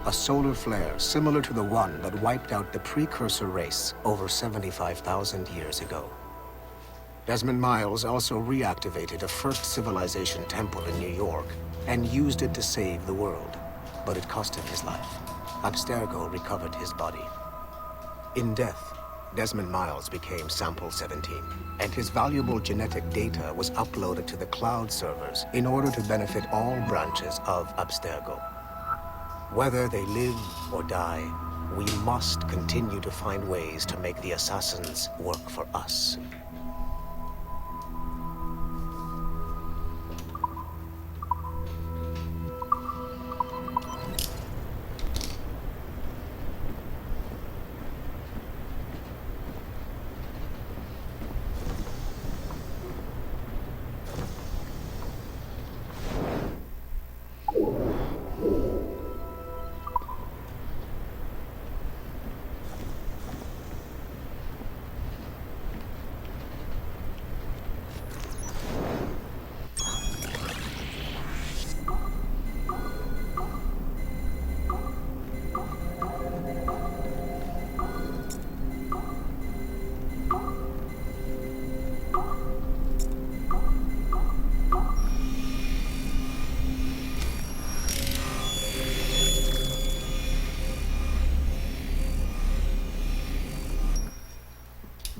A solar flare similar to the one that wiped out the precursor race over 75,000 years ago. Desmond Miles also reactivated a first civilization temple in New York and used it to save the world, but it cost him his life. Abstergo recovered his body. In death, Desmond Miles became Sample 17, and his valuable genetic data was uploaded to the cloud servers in order to benefit all branches of Abstergo. Whether they live or die, we must continue to find ways to make the assassins work for us.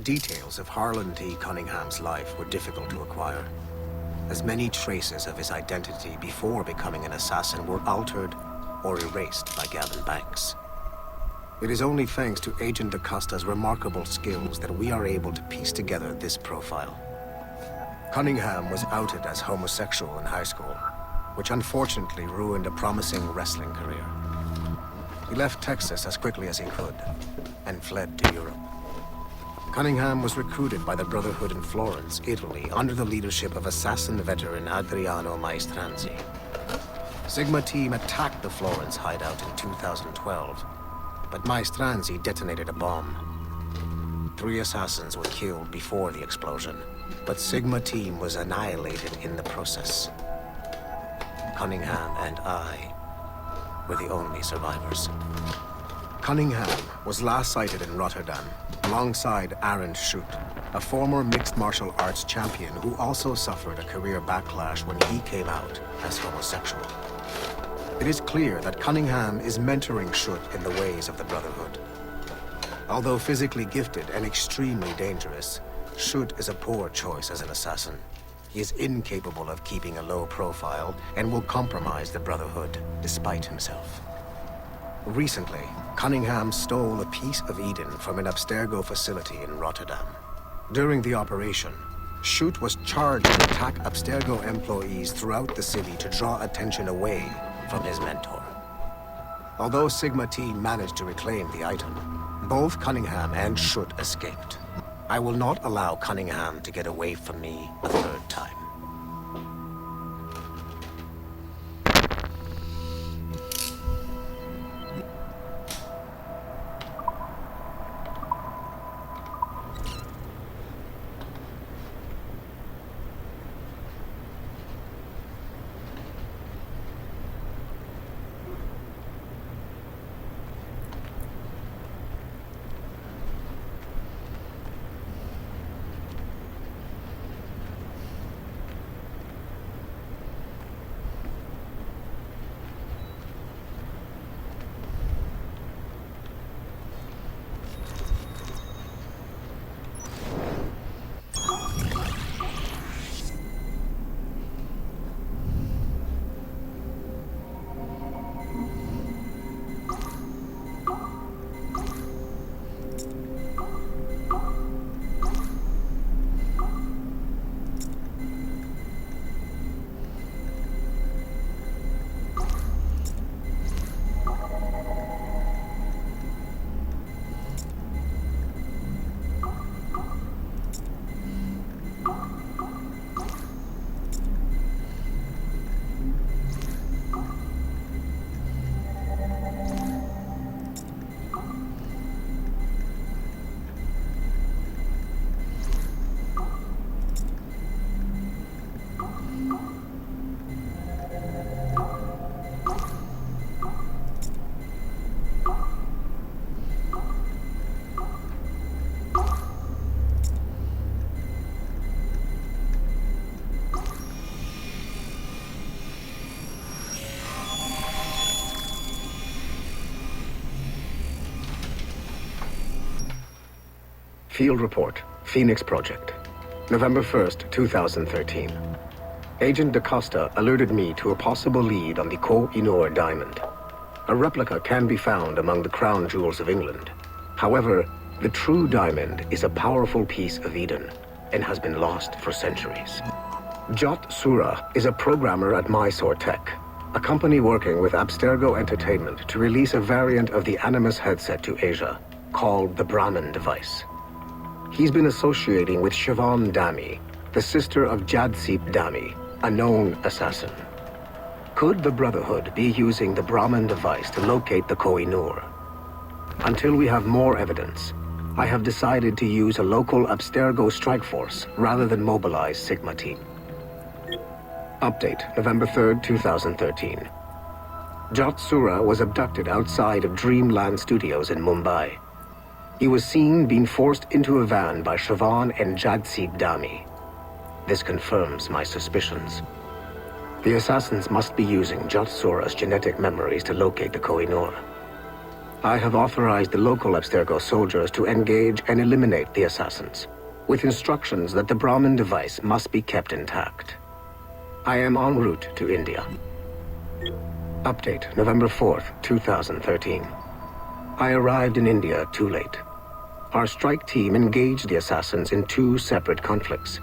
details of Harlan T. Cunningham's life were difficult to acquire, as many traces of his identity before becoming an assassin were altered or erased by Gavin Banks. It is only thanks to Agent DaCosta's remarkable skills that we are able to piece together this profile. Cunningham was outed as homosexual in high school, which unfortunately ruined a promising wrestling career. He left Texas as quickly as he could and fled to Europe. Cunningham was recruited by the Brotherhood in Florence, Italy, under the leadership of assassin veteran Adriano Maestranzi. Sigma team attacked the Florence hideout in 2012, but Maestranzi detonated a bomb. 3 assassins were killed before the explosion, but Sigma team was annihilated in the process. Cunningham and I were the only survivors. Cunningham was last sighted in Rotterdam, alongside Arend Schutt, a former mixed martial arts champion who also suffered a career backlash when he came out as homosexual. It is clear that Cunningham is mentoring Schutt in the ways of the Brotherhood. Although physically gifted and extremely dangerous, Schutt is a poor choice as an assassin. He is incapable of keeping a low profile and will compromise the Brotherhood despite himself. Recently, Cunningham stole a piece of Eden from an Abstergo facility in Rotterdam. During the operation, Schutt was charged to attack Abstergo employees throughout the city to draw attention away from his mentor. Although Sigma team managed to reclaim the item, both Cunningham and Schutt escaped. I will not allow Cunningham to get away from me a third time. Field Report, Phoenix Project, November 1st, 2013. Agent DaCosta alerted me to a possible lead on the Koh-i-Noor diamond. A replica can be found among the crown jewels of England. However, the true diamond is a powerful piece of Eden and has been lost for centuries. Jot Sura is a programmer at Mysore Tech, a company working with Abstergo Entertainment to release a variant of the Animus headset to Asia, called the Brahman device. He's been associating with Siobhan Dami, the sister of Jadseep Dami, a known assassin. Could the Brotherhood be using the Brahman device to locate the Koh-i-Noor? Until we have more evidence, I have decided to use a local Abstergo strike force rather than mobilize Sigma team. Update, November 3rd, 2013. Jot Sura was abducted outside of Dreamland Studios in Mumbai. He was seen being forced into a van by Siobhan and Jadseep Dami. This confirms my suspicions. The assassins must be using Jot Sura's genetic memories to locate the Koh-i-Noor. I have authorized the local Abstergo soldiers to engage and eliminate the assassins, with instructions that the Brahmin device must be kept intact. I am en route to India. Update, November 4th, 2013. I arrived in India too late. Our strike team engaged the assassins in 2 separate conflicts.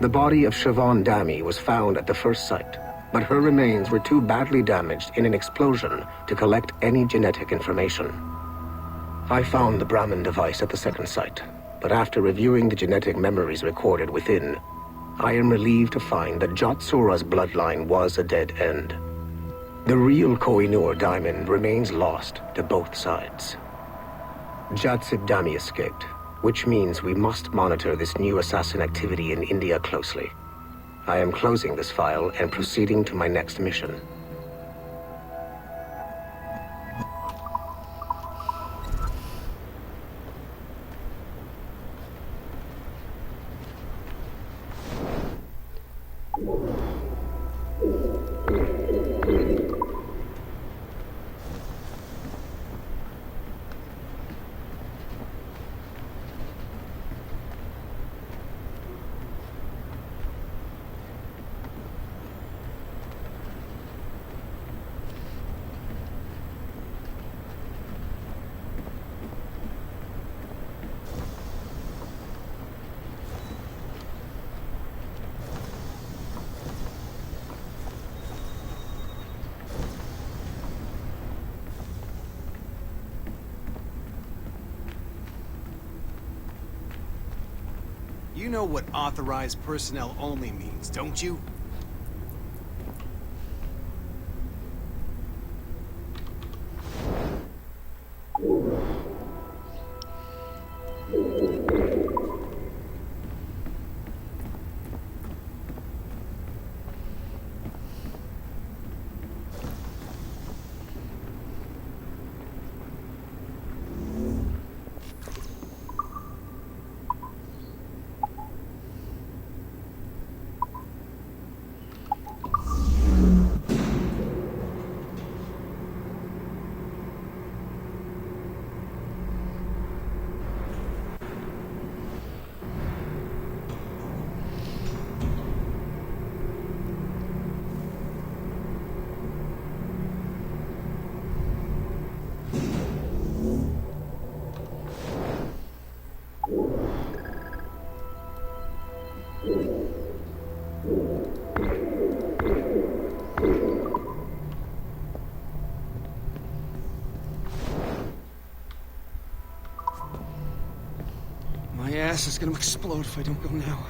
The body of Siobhan Dami was found at the first site, but her remains were too badly damaged in an explosion to collect any genetic information. I found the Brahmin device at the second site, but after reviewing the genetic memories recorded within, I am relieved to find that Jotsura's bloodline was a dead end. The real Koh-i-Noor diamond remains lost to both sides. Jatsit Dami escaped, which means we must monitor this new assassin activity in India closely. I am closing this file and proceeding to my next mission. You know what authorized personnel only means, don't you? My ass is gonna explode if I don't go now.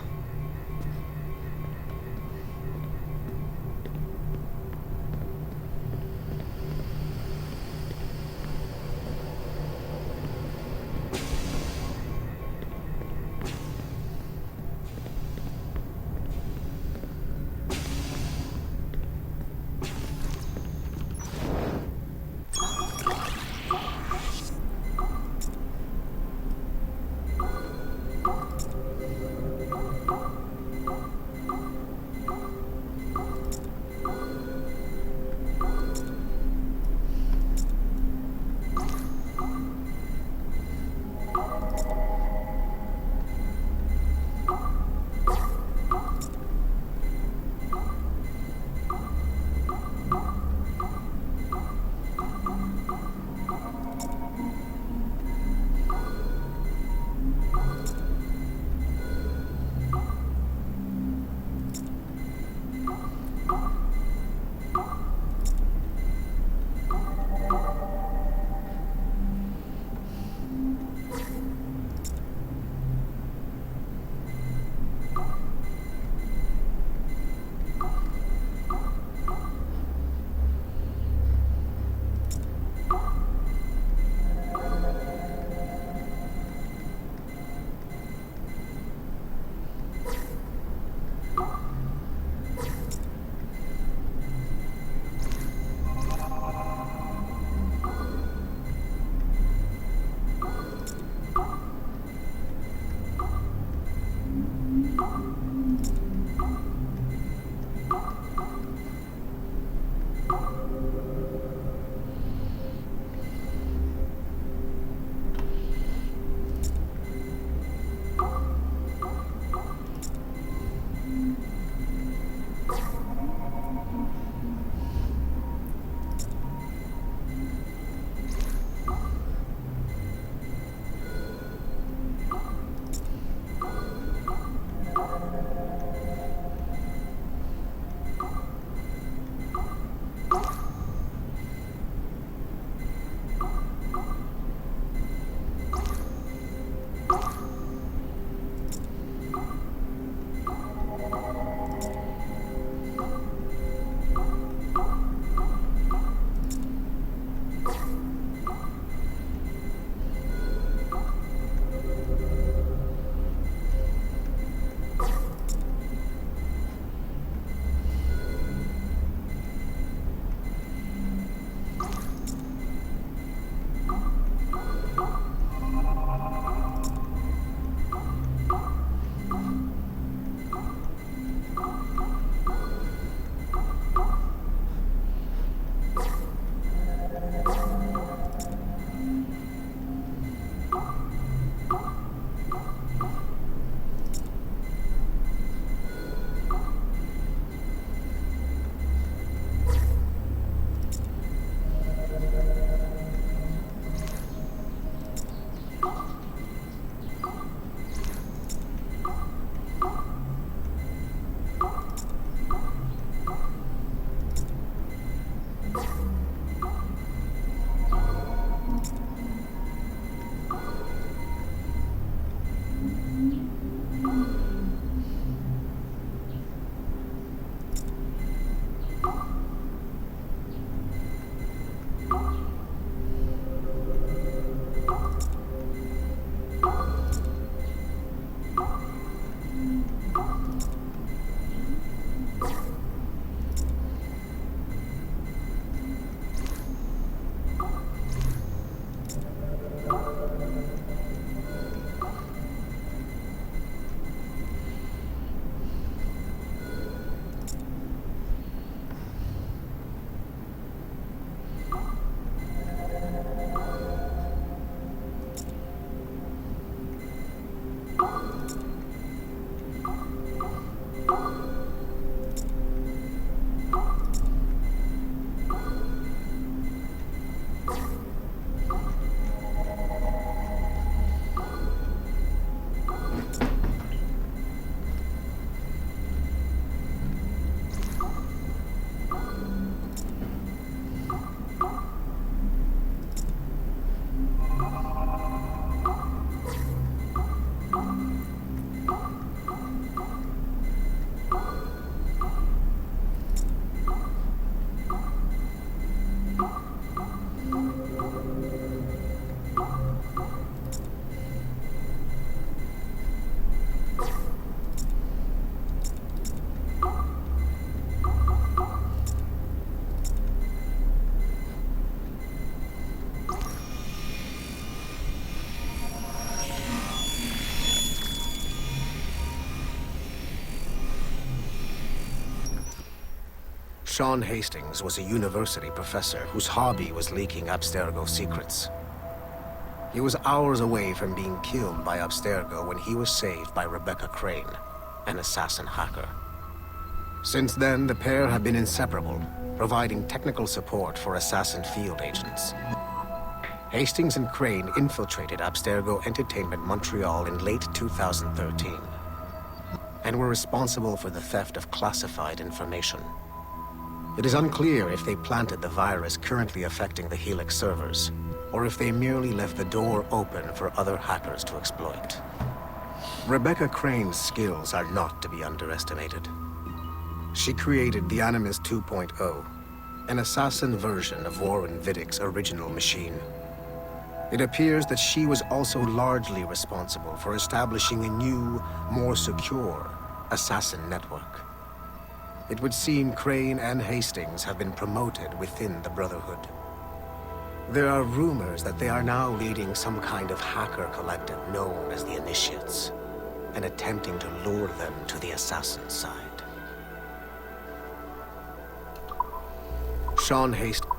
Sean Hastings was a university professor whose hobby was leaking Abstergo secrets. He was hours away from being killed by Abstergo when he was saved by Rebecca Crane, an assassin hacker. Since then, the pair have been inseparable, providing technical support for assassin field agents. Hastings and Crane infiltrated Abstergo Entertainment Montreal in late 2013, and were responsible for the theft of classified information. It is unclear if they planted the virus currently affecting the Helix servers, or if they merely left the door open for other hackers to exploit. Rebecca Crane's skills are not to be underestimated. She created the Animus 2.0, an assassin version of Warren Viddick's original machine. It appears that she was also largely responsible for establishing a new, more secure assassin network. It would seem Crane and Hastings have been promoted within the Brotherhood. There are rumors that they are now leading some kind of hacker collective known as the Initiates, and attempting to lure them to the assassin side. Sean Hastings.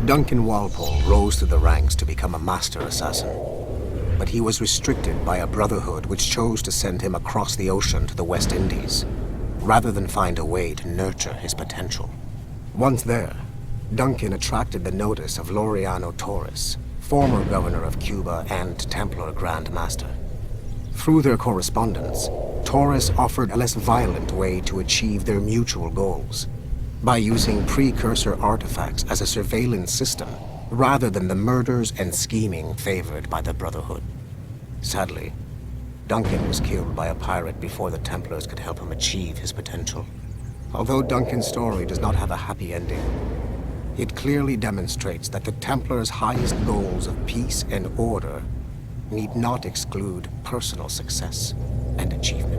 Duncan Walpole rose through the ranks to become a master assassin, but he was restricted by a brotherhood which chose to send him across the ocean to the West Indies, rather than find a way to nurture his potential. Once there, Duncan attracted the notice of Laureano Torres, former governor of Cuba and Templar Grand Master. Through their correspondence, Torres offered a less violent way to achieve their mutual goals, by using precursor artifacts as a surveillance system, rather than the murders and scheming favored by the Brotherhood. Sadly, Duncan was killed by a pirate before the Templars could help him achieve his potential. Although Duncan's story does not have a happy ending, it clearly demonstrates that the Templars' highest goals of peace and order need not exclude personal success and achievement.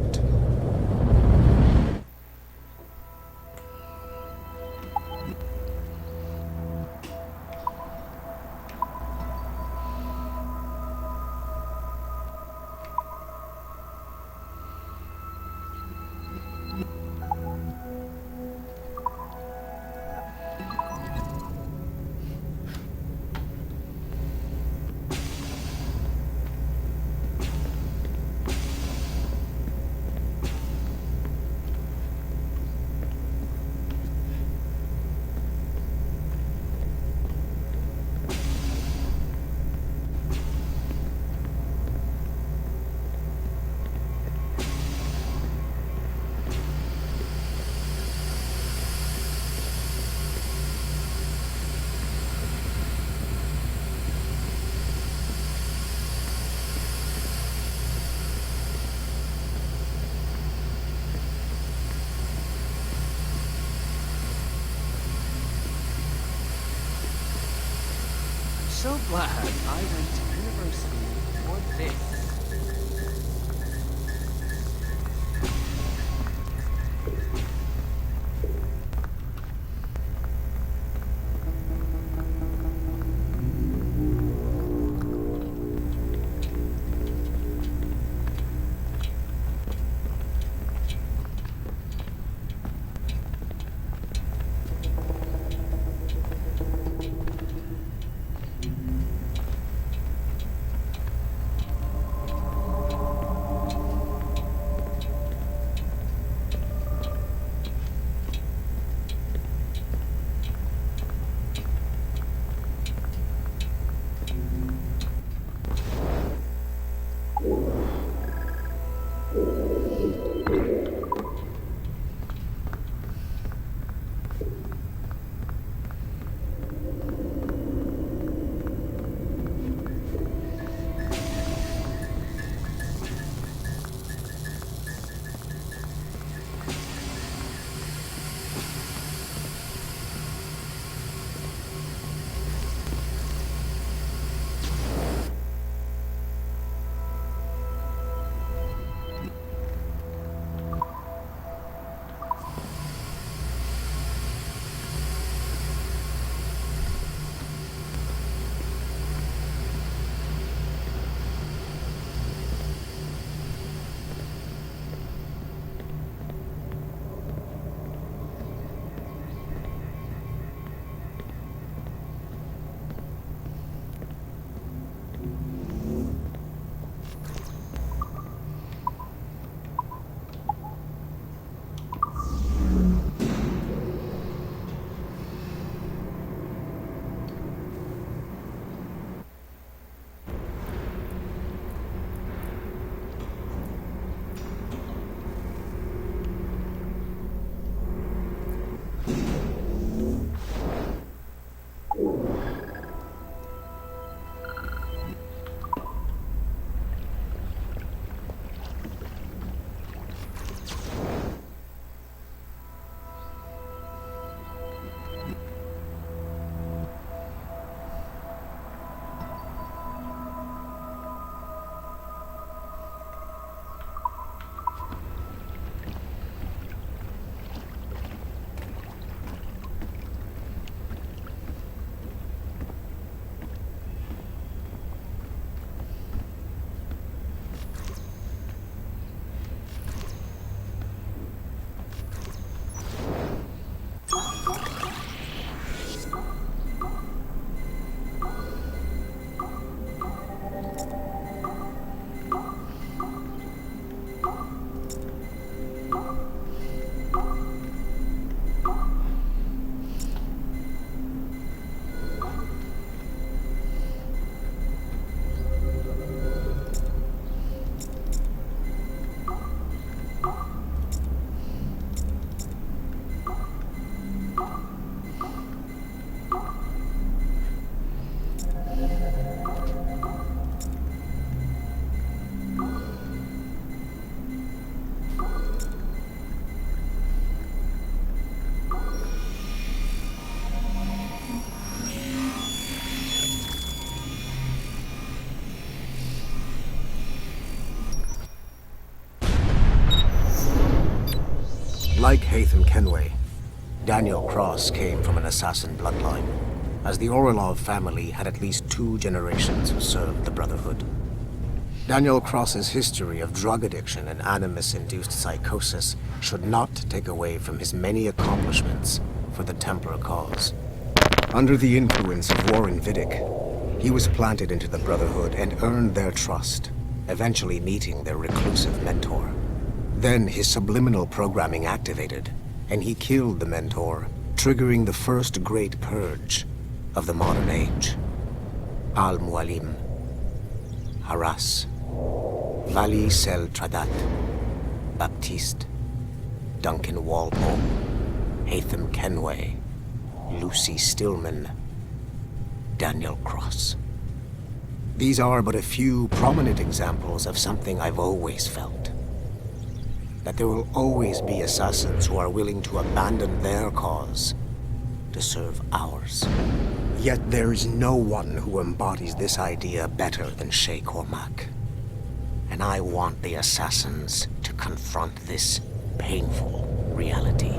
so glad I went to university for this. Like Haytham Kenway, Daniel Cross came from an assassin bloodline, as the Orlov family had at least 2 generations who served the Brotherhood. Daniel Cross's history of drug addiction and animus-induced psychosis should not take away from his many accomplishments for the Templar cause. Under the influence of Warren Vidic, he was planted into the Brotherhood and earned their trust, eventually meeting their reclusive mentor. Then his subliminal programming activated, and he killed the mentor, triggering the first great purge of the modern age. Al-Mualim, Haras, Vali Sel Tradat, Baptiste, Duncan Walpole, Haytham Kenway, Lucy Stillman, Daniel Cross. These are but a few prominent examples of something I've always felt. That there will always be assassins who are willing to abandon their cause to to serve ours. Yet there is no one who embodies this idea better than Shay Cormac. And I want the assassins to confront this painful reality.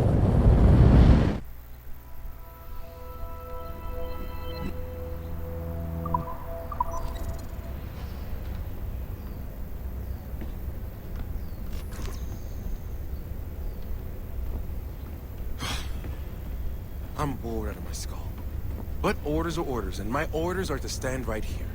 I'm bored out of my skull. But orders are orders, and my orders are to stand right here.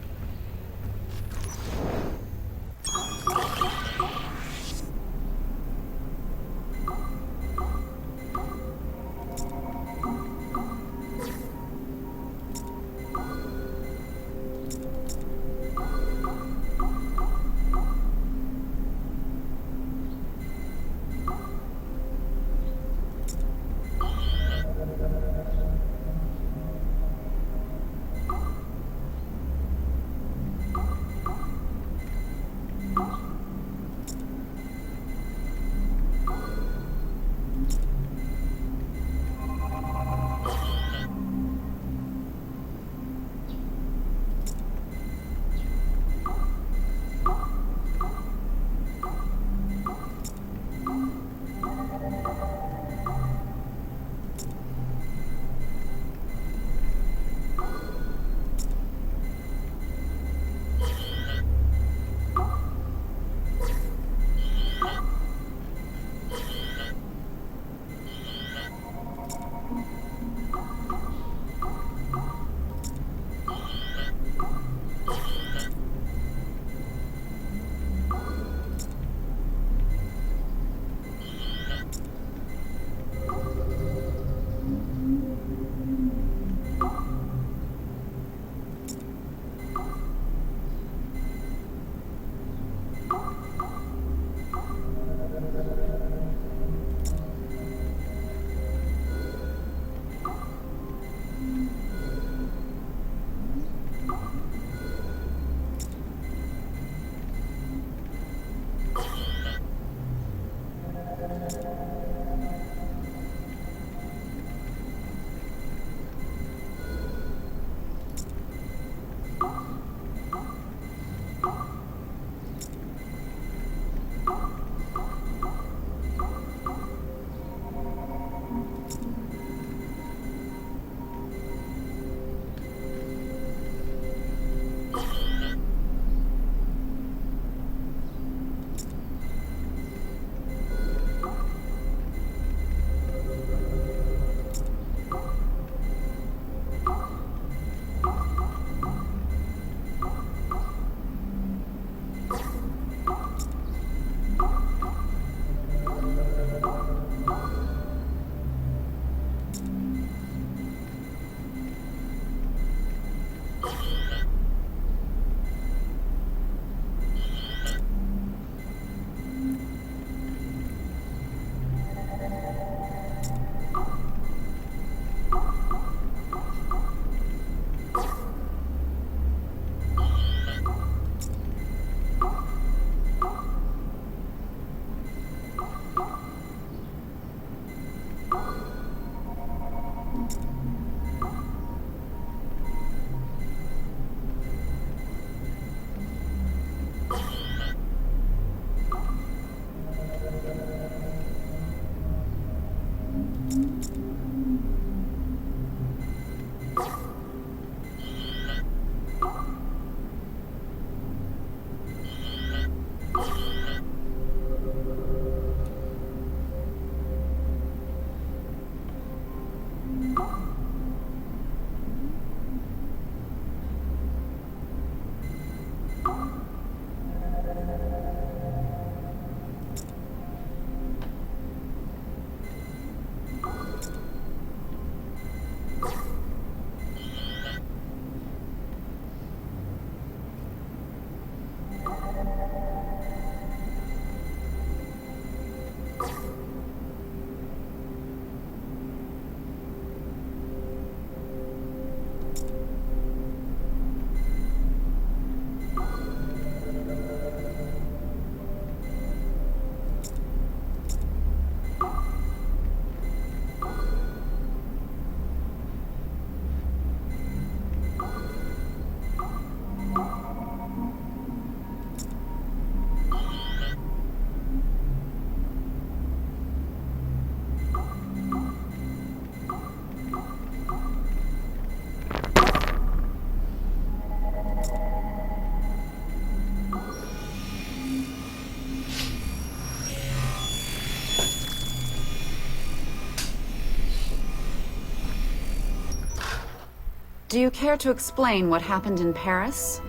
Do you care to explain what happened in Paris?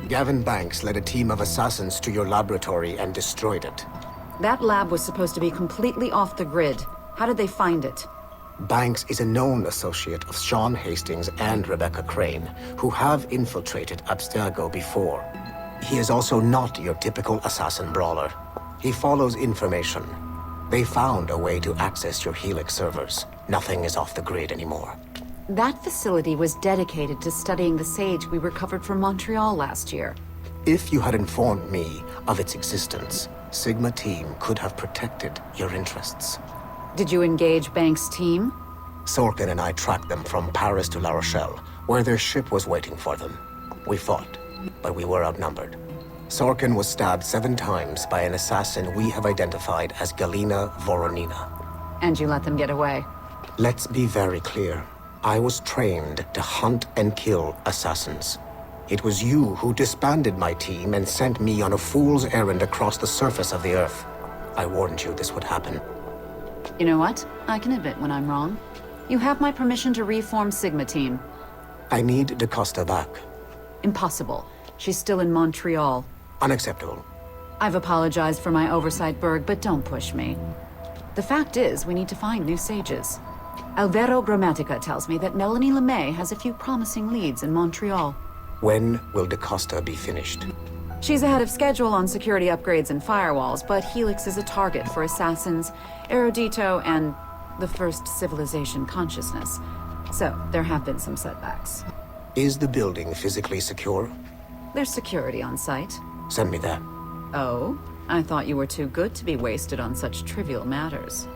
Gavin Banks led a team of assassins to your laboratory and destroyed it. That lab was supposed to be completely off the grid. How did they find it? Banks is a known associate of Sean Hastings and Rebecca Crane, who have infiltrated Abstergo before. He is also not your typical assassin brawler. He follows information. They found a way to access your Helix servers. Nothing is off the grid anymore. That facility was dedicated to studying the sage we recovered from Montreal last year. If you had informed me of its existence, Sigma Team could have protected your interests. Did you engage Banks' team? Sorkin and I tracked them from Paris to La Rochelle, where their ship was waiting for them. We fought, but we were outnumbered. Sorkin was stabbed 7 times by an assassin we have identified as Galina Voronina. And you let them get away? Let's be very clear. I was trained to hunt and kill assassins. It was you who disbanded my team and sent me on a fool's errand across the surface of the Earth. I warned you this would happen. You know what? I can admit when I'm wrong. You have my permission to reform Sigma Team. I need DaCosta back. Impossible. She's still in Montreal. Unacceptable. I've apologized for my oversight, Berg, but don't push me. The fact is, we need to find new sages. Alvaro Grammatica tells me that Melanie LeMay has a few promising leads in Montreal. When will DaCosta be finished? She's ahead of schedule on security upgrades and firewalls, but Helix is a target for assassins, Erudito, and the first civilization consciousness. So, there have been some setbacks. Is the building physically secure? There's security on site. Send me that. Oh? I thought you were too good to be wasted on such trivial matters.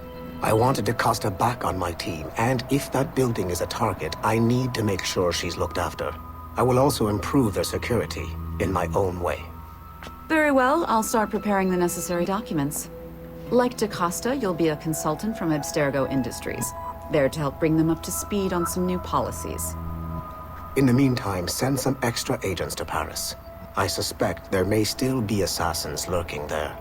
I wanted DaCosta back on my team, and if that building is a target, I need to make sure she's looked after. I will also improve their security in my own way. Very well, I'll start preparing the necessary documents. Like DaCosta, you'll be a consultant from Abstergo Industries, there to help bring them up to speed on some new policies. In the meantime, send some extra agents to Paris. I suspect there may still be assassins lurking there.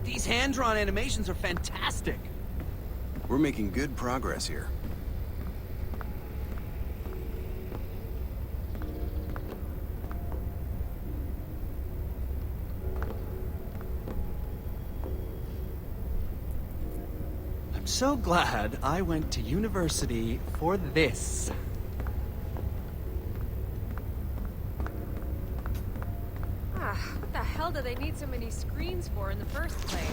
These hand-drawn animations are fantastic. We're making good progress here. I'm so glad I went to university for this. What the hell do they need so many screens for in the first place?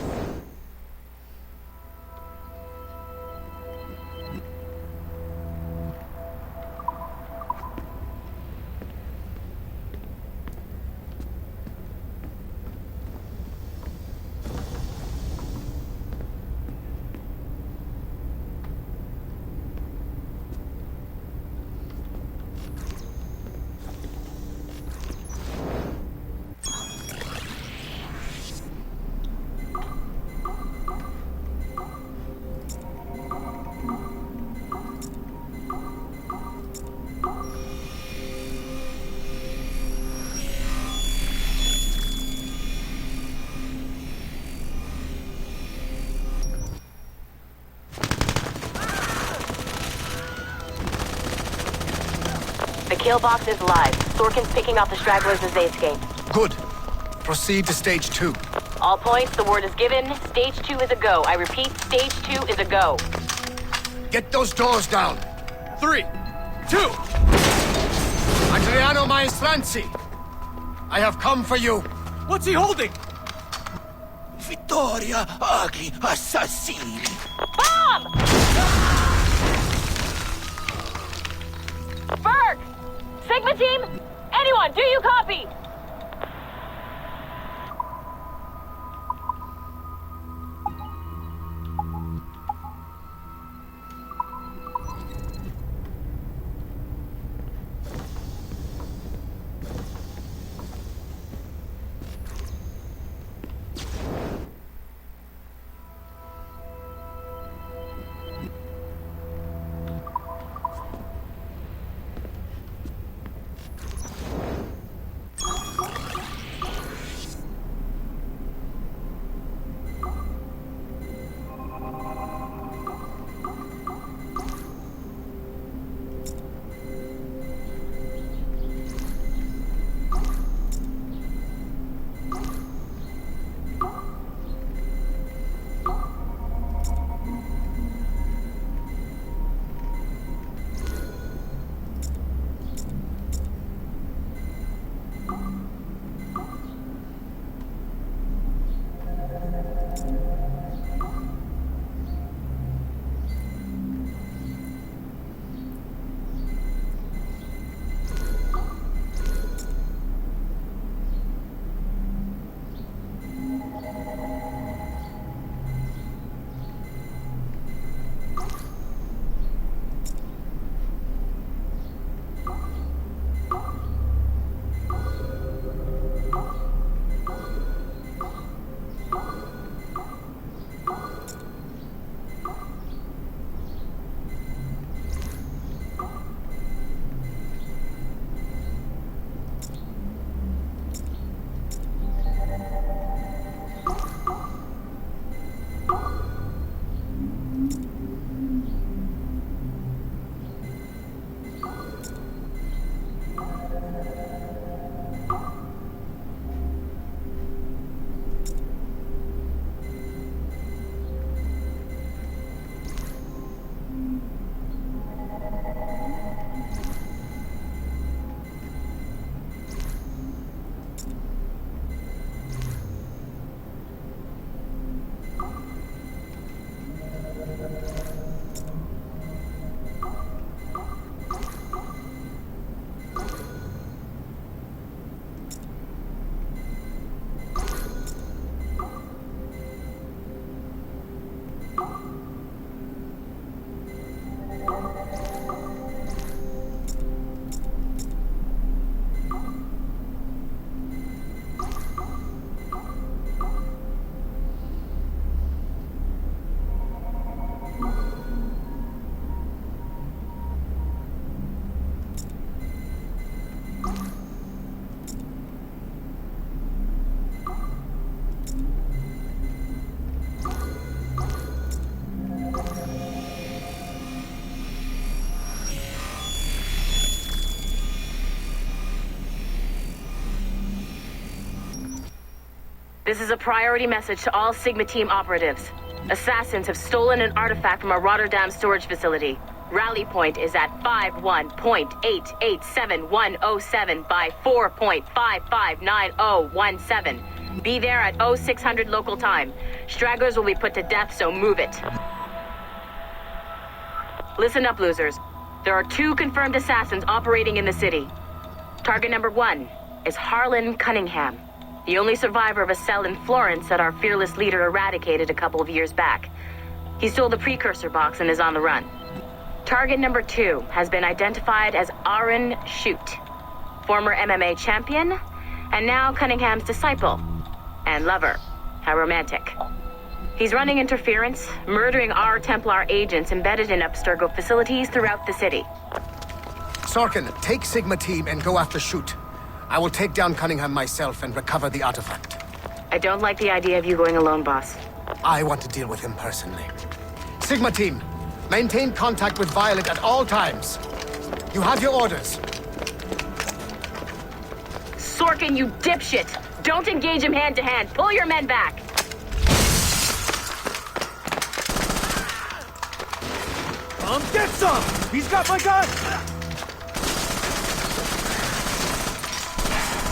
The kill box is live. Sorkin's picking off the stragglers as they escape. Good. Proceed to stage 2. All points, the word is given. Stage 2 is a go. I repeat, stage 2 is a go. Get those doors down. 3, 2. Adriano Maestranzi, I have come for you. What's he holding? Vittoria agli assassini. Bomb! Berg! Sigma team? Anyone, do you copy? This is a priority message to all Sigma Team operatives. Assassins have stolen an artifact from a Rotterdam storage facility. Rally point is at 51.887107 by 4.559017. Be there at 0600 local time. Stragglers will be put to death, so move it. Listen up, losers. There are 2 confirmed assassins operating in the city. Target number 1 is Harlan Cunningham, the only survivor of a cell in Florence that our fearless leader eradicated a couple of years back. He stole the precursor box and is on the run. Target number 2 has been identified as Aaron Shute, former MMA champion, and now Cunningham's disciple and lover. How romantic. He's running interference, murdering our Templar agents embedded in Abstergo facilities throughout the city. Sorkin, take Sigma Team and go after Shute. I will take down Cunningham myself and recover the artifact. I don't like the idea of you going alone, boss. I want to deal with him personally. Sigma Team, maintain contact with Violet at all times. You have your orders. Sorkin, you dipshit! Don't engage him hand-to-hand. Pull your men back. Get some! He's got my gun!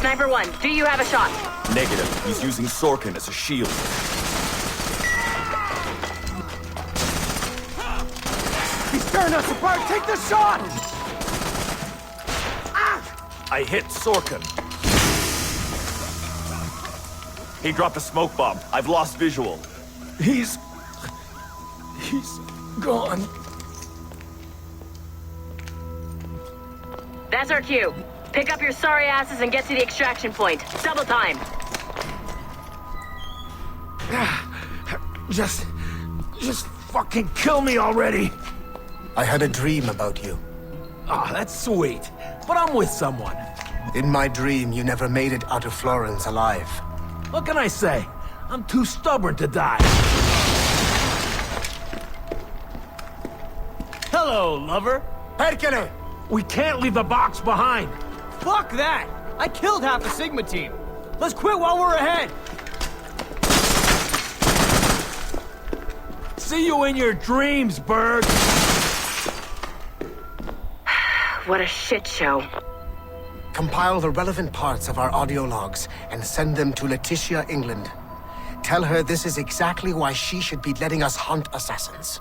Sniper 1, do you have a shot? Negative. He's using Sorkin as a shield. He's tearing us apart! Take the shot! I hit Sorkin. He dropped a smoke bomb. I've lost visual. He's gone. That's our cue. Pick up your sorry asses and get to the extraction point. Double time. Just fucking kill me already. I had a dream about you. Ah, that's sweet. But I'm with someone. In my dream, you never made it out of Florence alive. What can I say? I'm too stubborn to die. Hello, lover. Hercule! We can't leave the box behind. Fuck that! I killed half the Sigma team. Let's quit while we're ahead. See you in your dreams, bird. What a shit show. Compile the relevant parts of our audio logs and send them to Letitia, England. Tell her this is exactly why she should be letting us hunt assassins.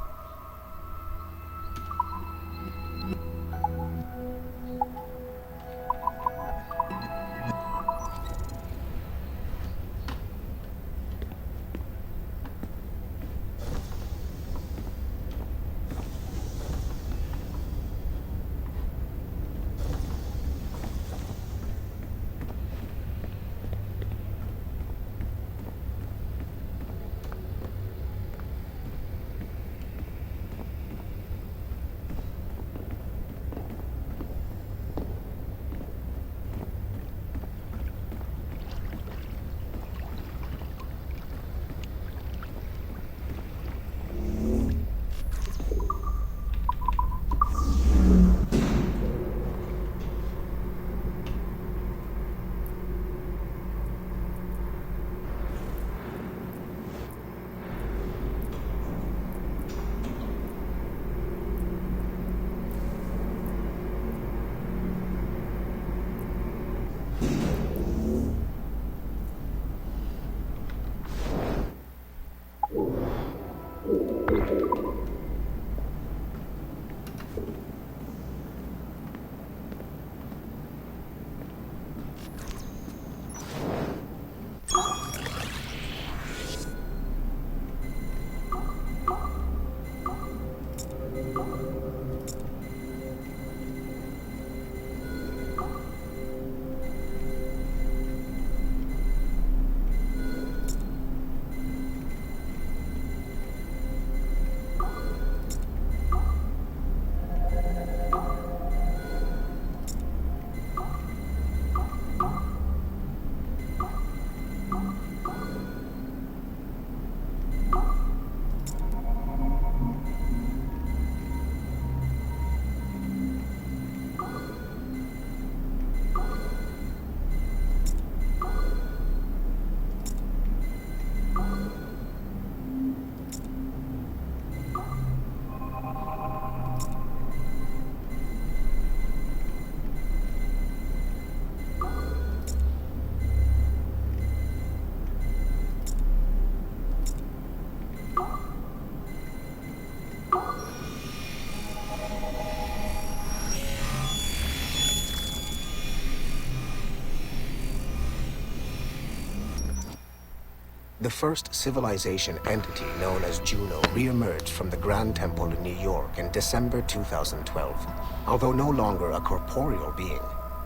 The first civilization entity known as Juno re-emerged from the Grand Temple in New York in December 2012. Although no longer a corporeal being,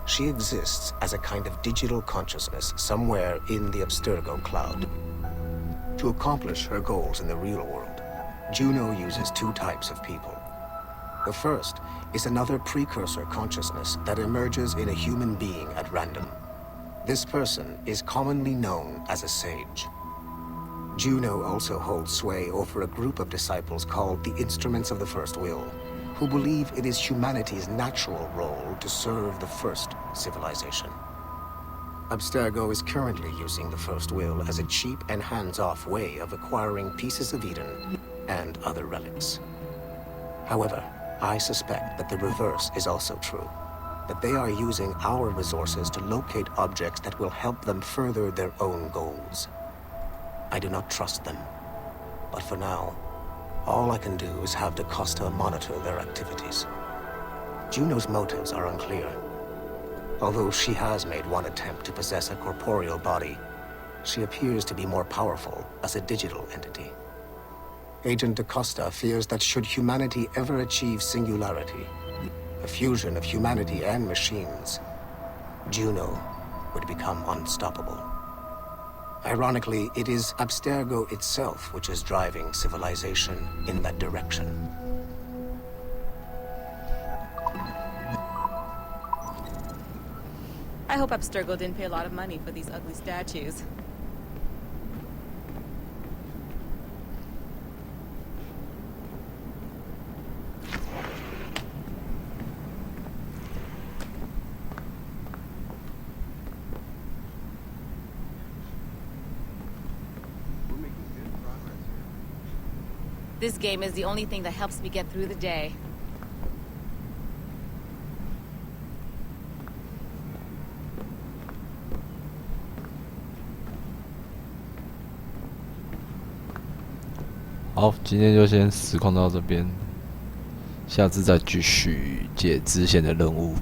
she exists as a kind of digital consciousness somewhere in the Abstergo cloud. To accomplish her goals in the real world, Juno uses two types of people. The first is another precursor consciousness that emerges in a human being at random. This person is commonly known as a sage. Juno also holds sway over a group of disciples called the Instruments of the First Will, who believe it is humanity's natural role to serve the first civilization. Abstergo is currently using the First Will as a cheap and hands-off way of acquiring pieces of Eden and other relics. However, I suspect that the reverse is also true. that they are using our resources to locate objects that will help them further their own goals. I do not trust them, but for now, all I can do is have DaCosta monitor their activities. Juno's motives are unclear. Although she has made one attempt to possess a corporeal body, she appears to be more powerful as a digital entity. Agent DaCosta fears that should humanity ever achieve singularity, a fusion of humanity and machines, Juno would become unstoppable. Ironically, it is Abstergo itself which is driving civilization in that direction. I hope Abstergo didn't pay a lot of money for these ugly statues. This game is the only thing that helps me get through the day.好，今天就先实况到这边，下次再继续解支线的任务。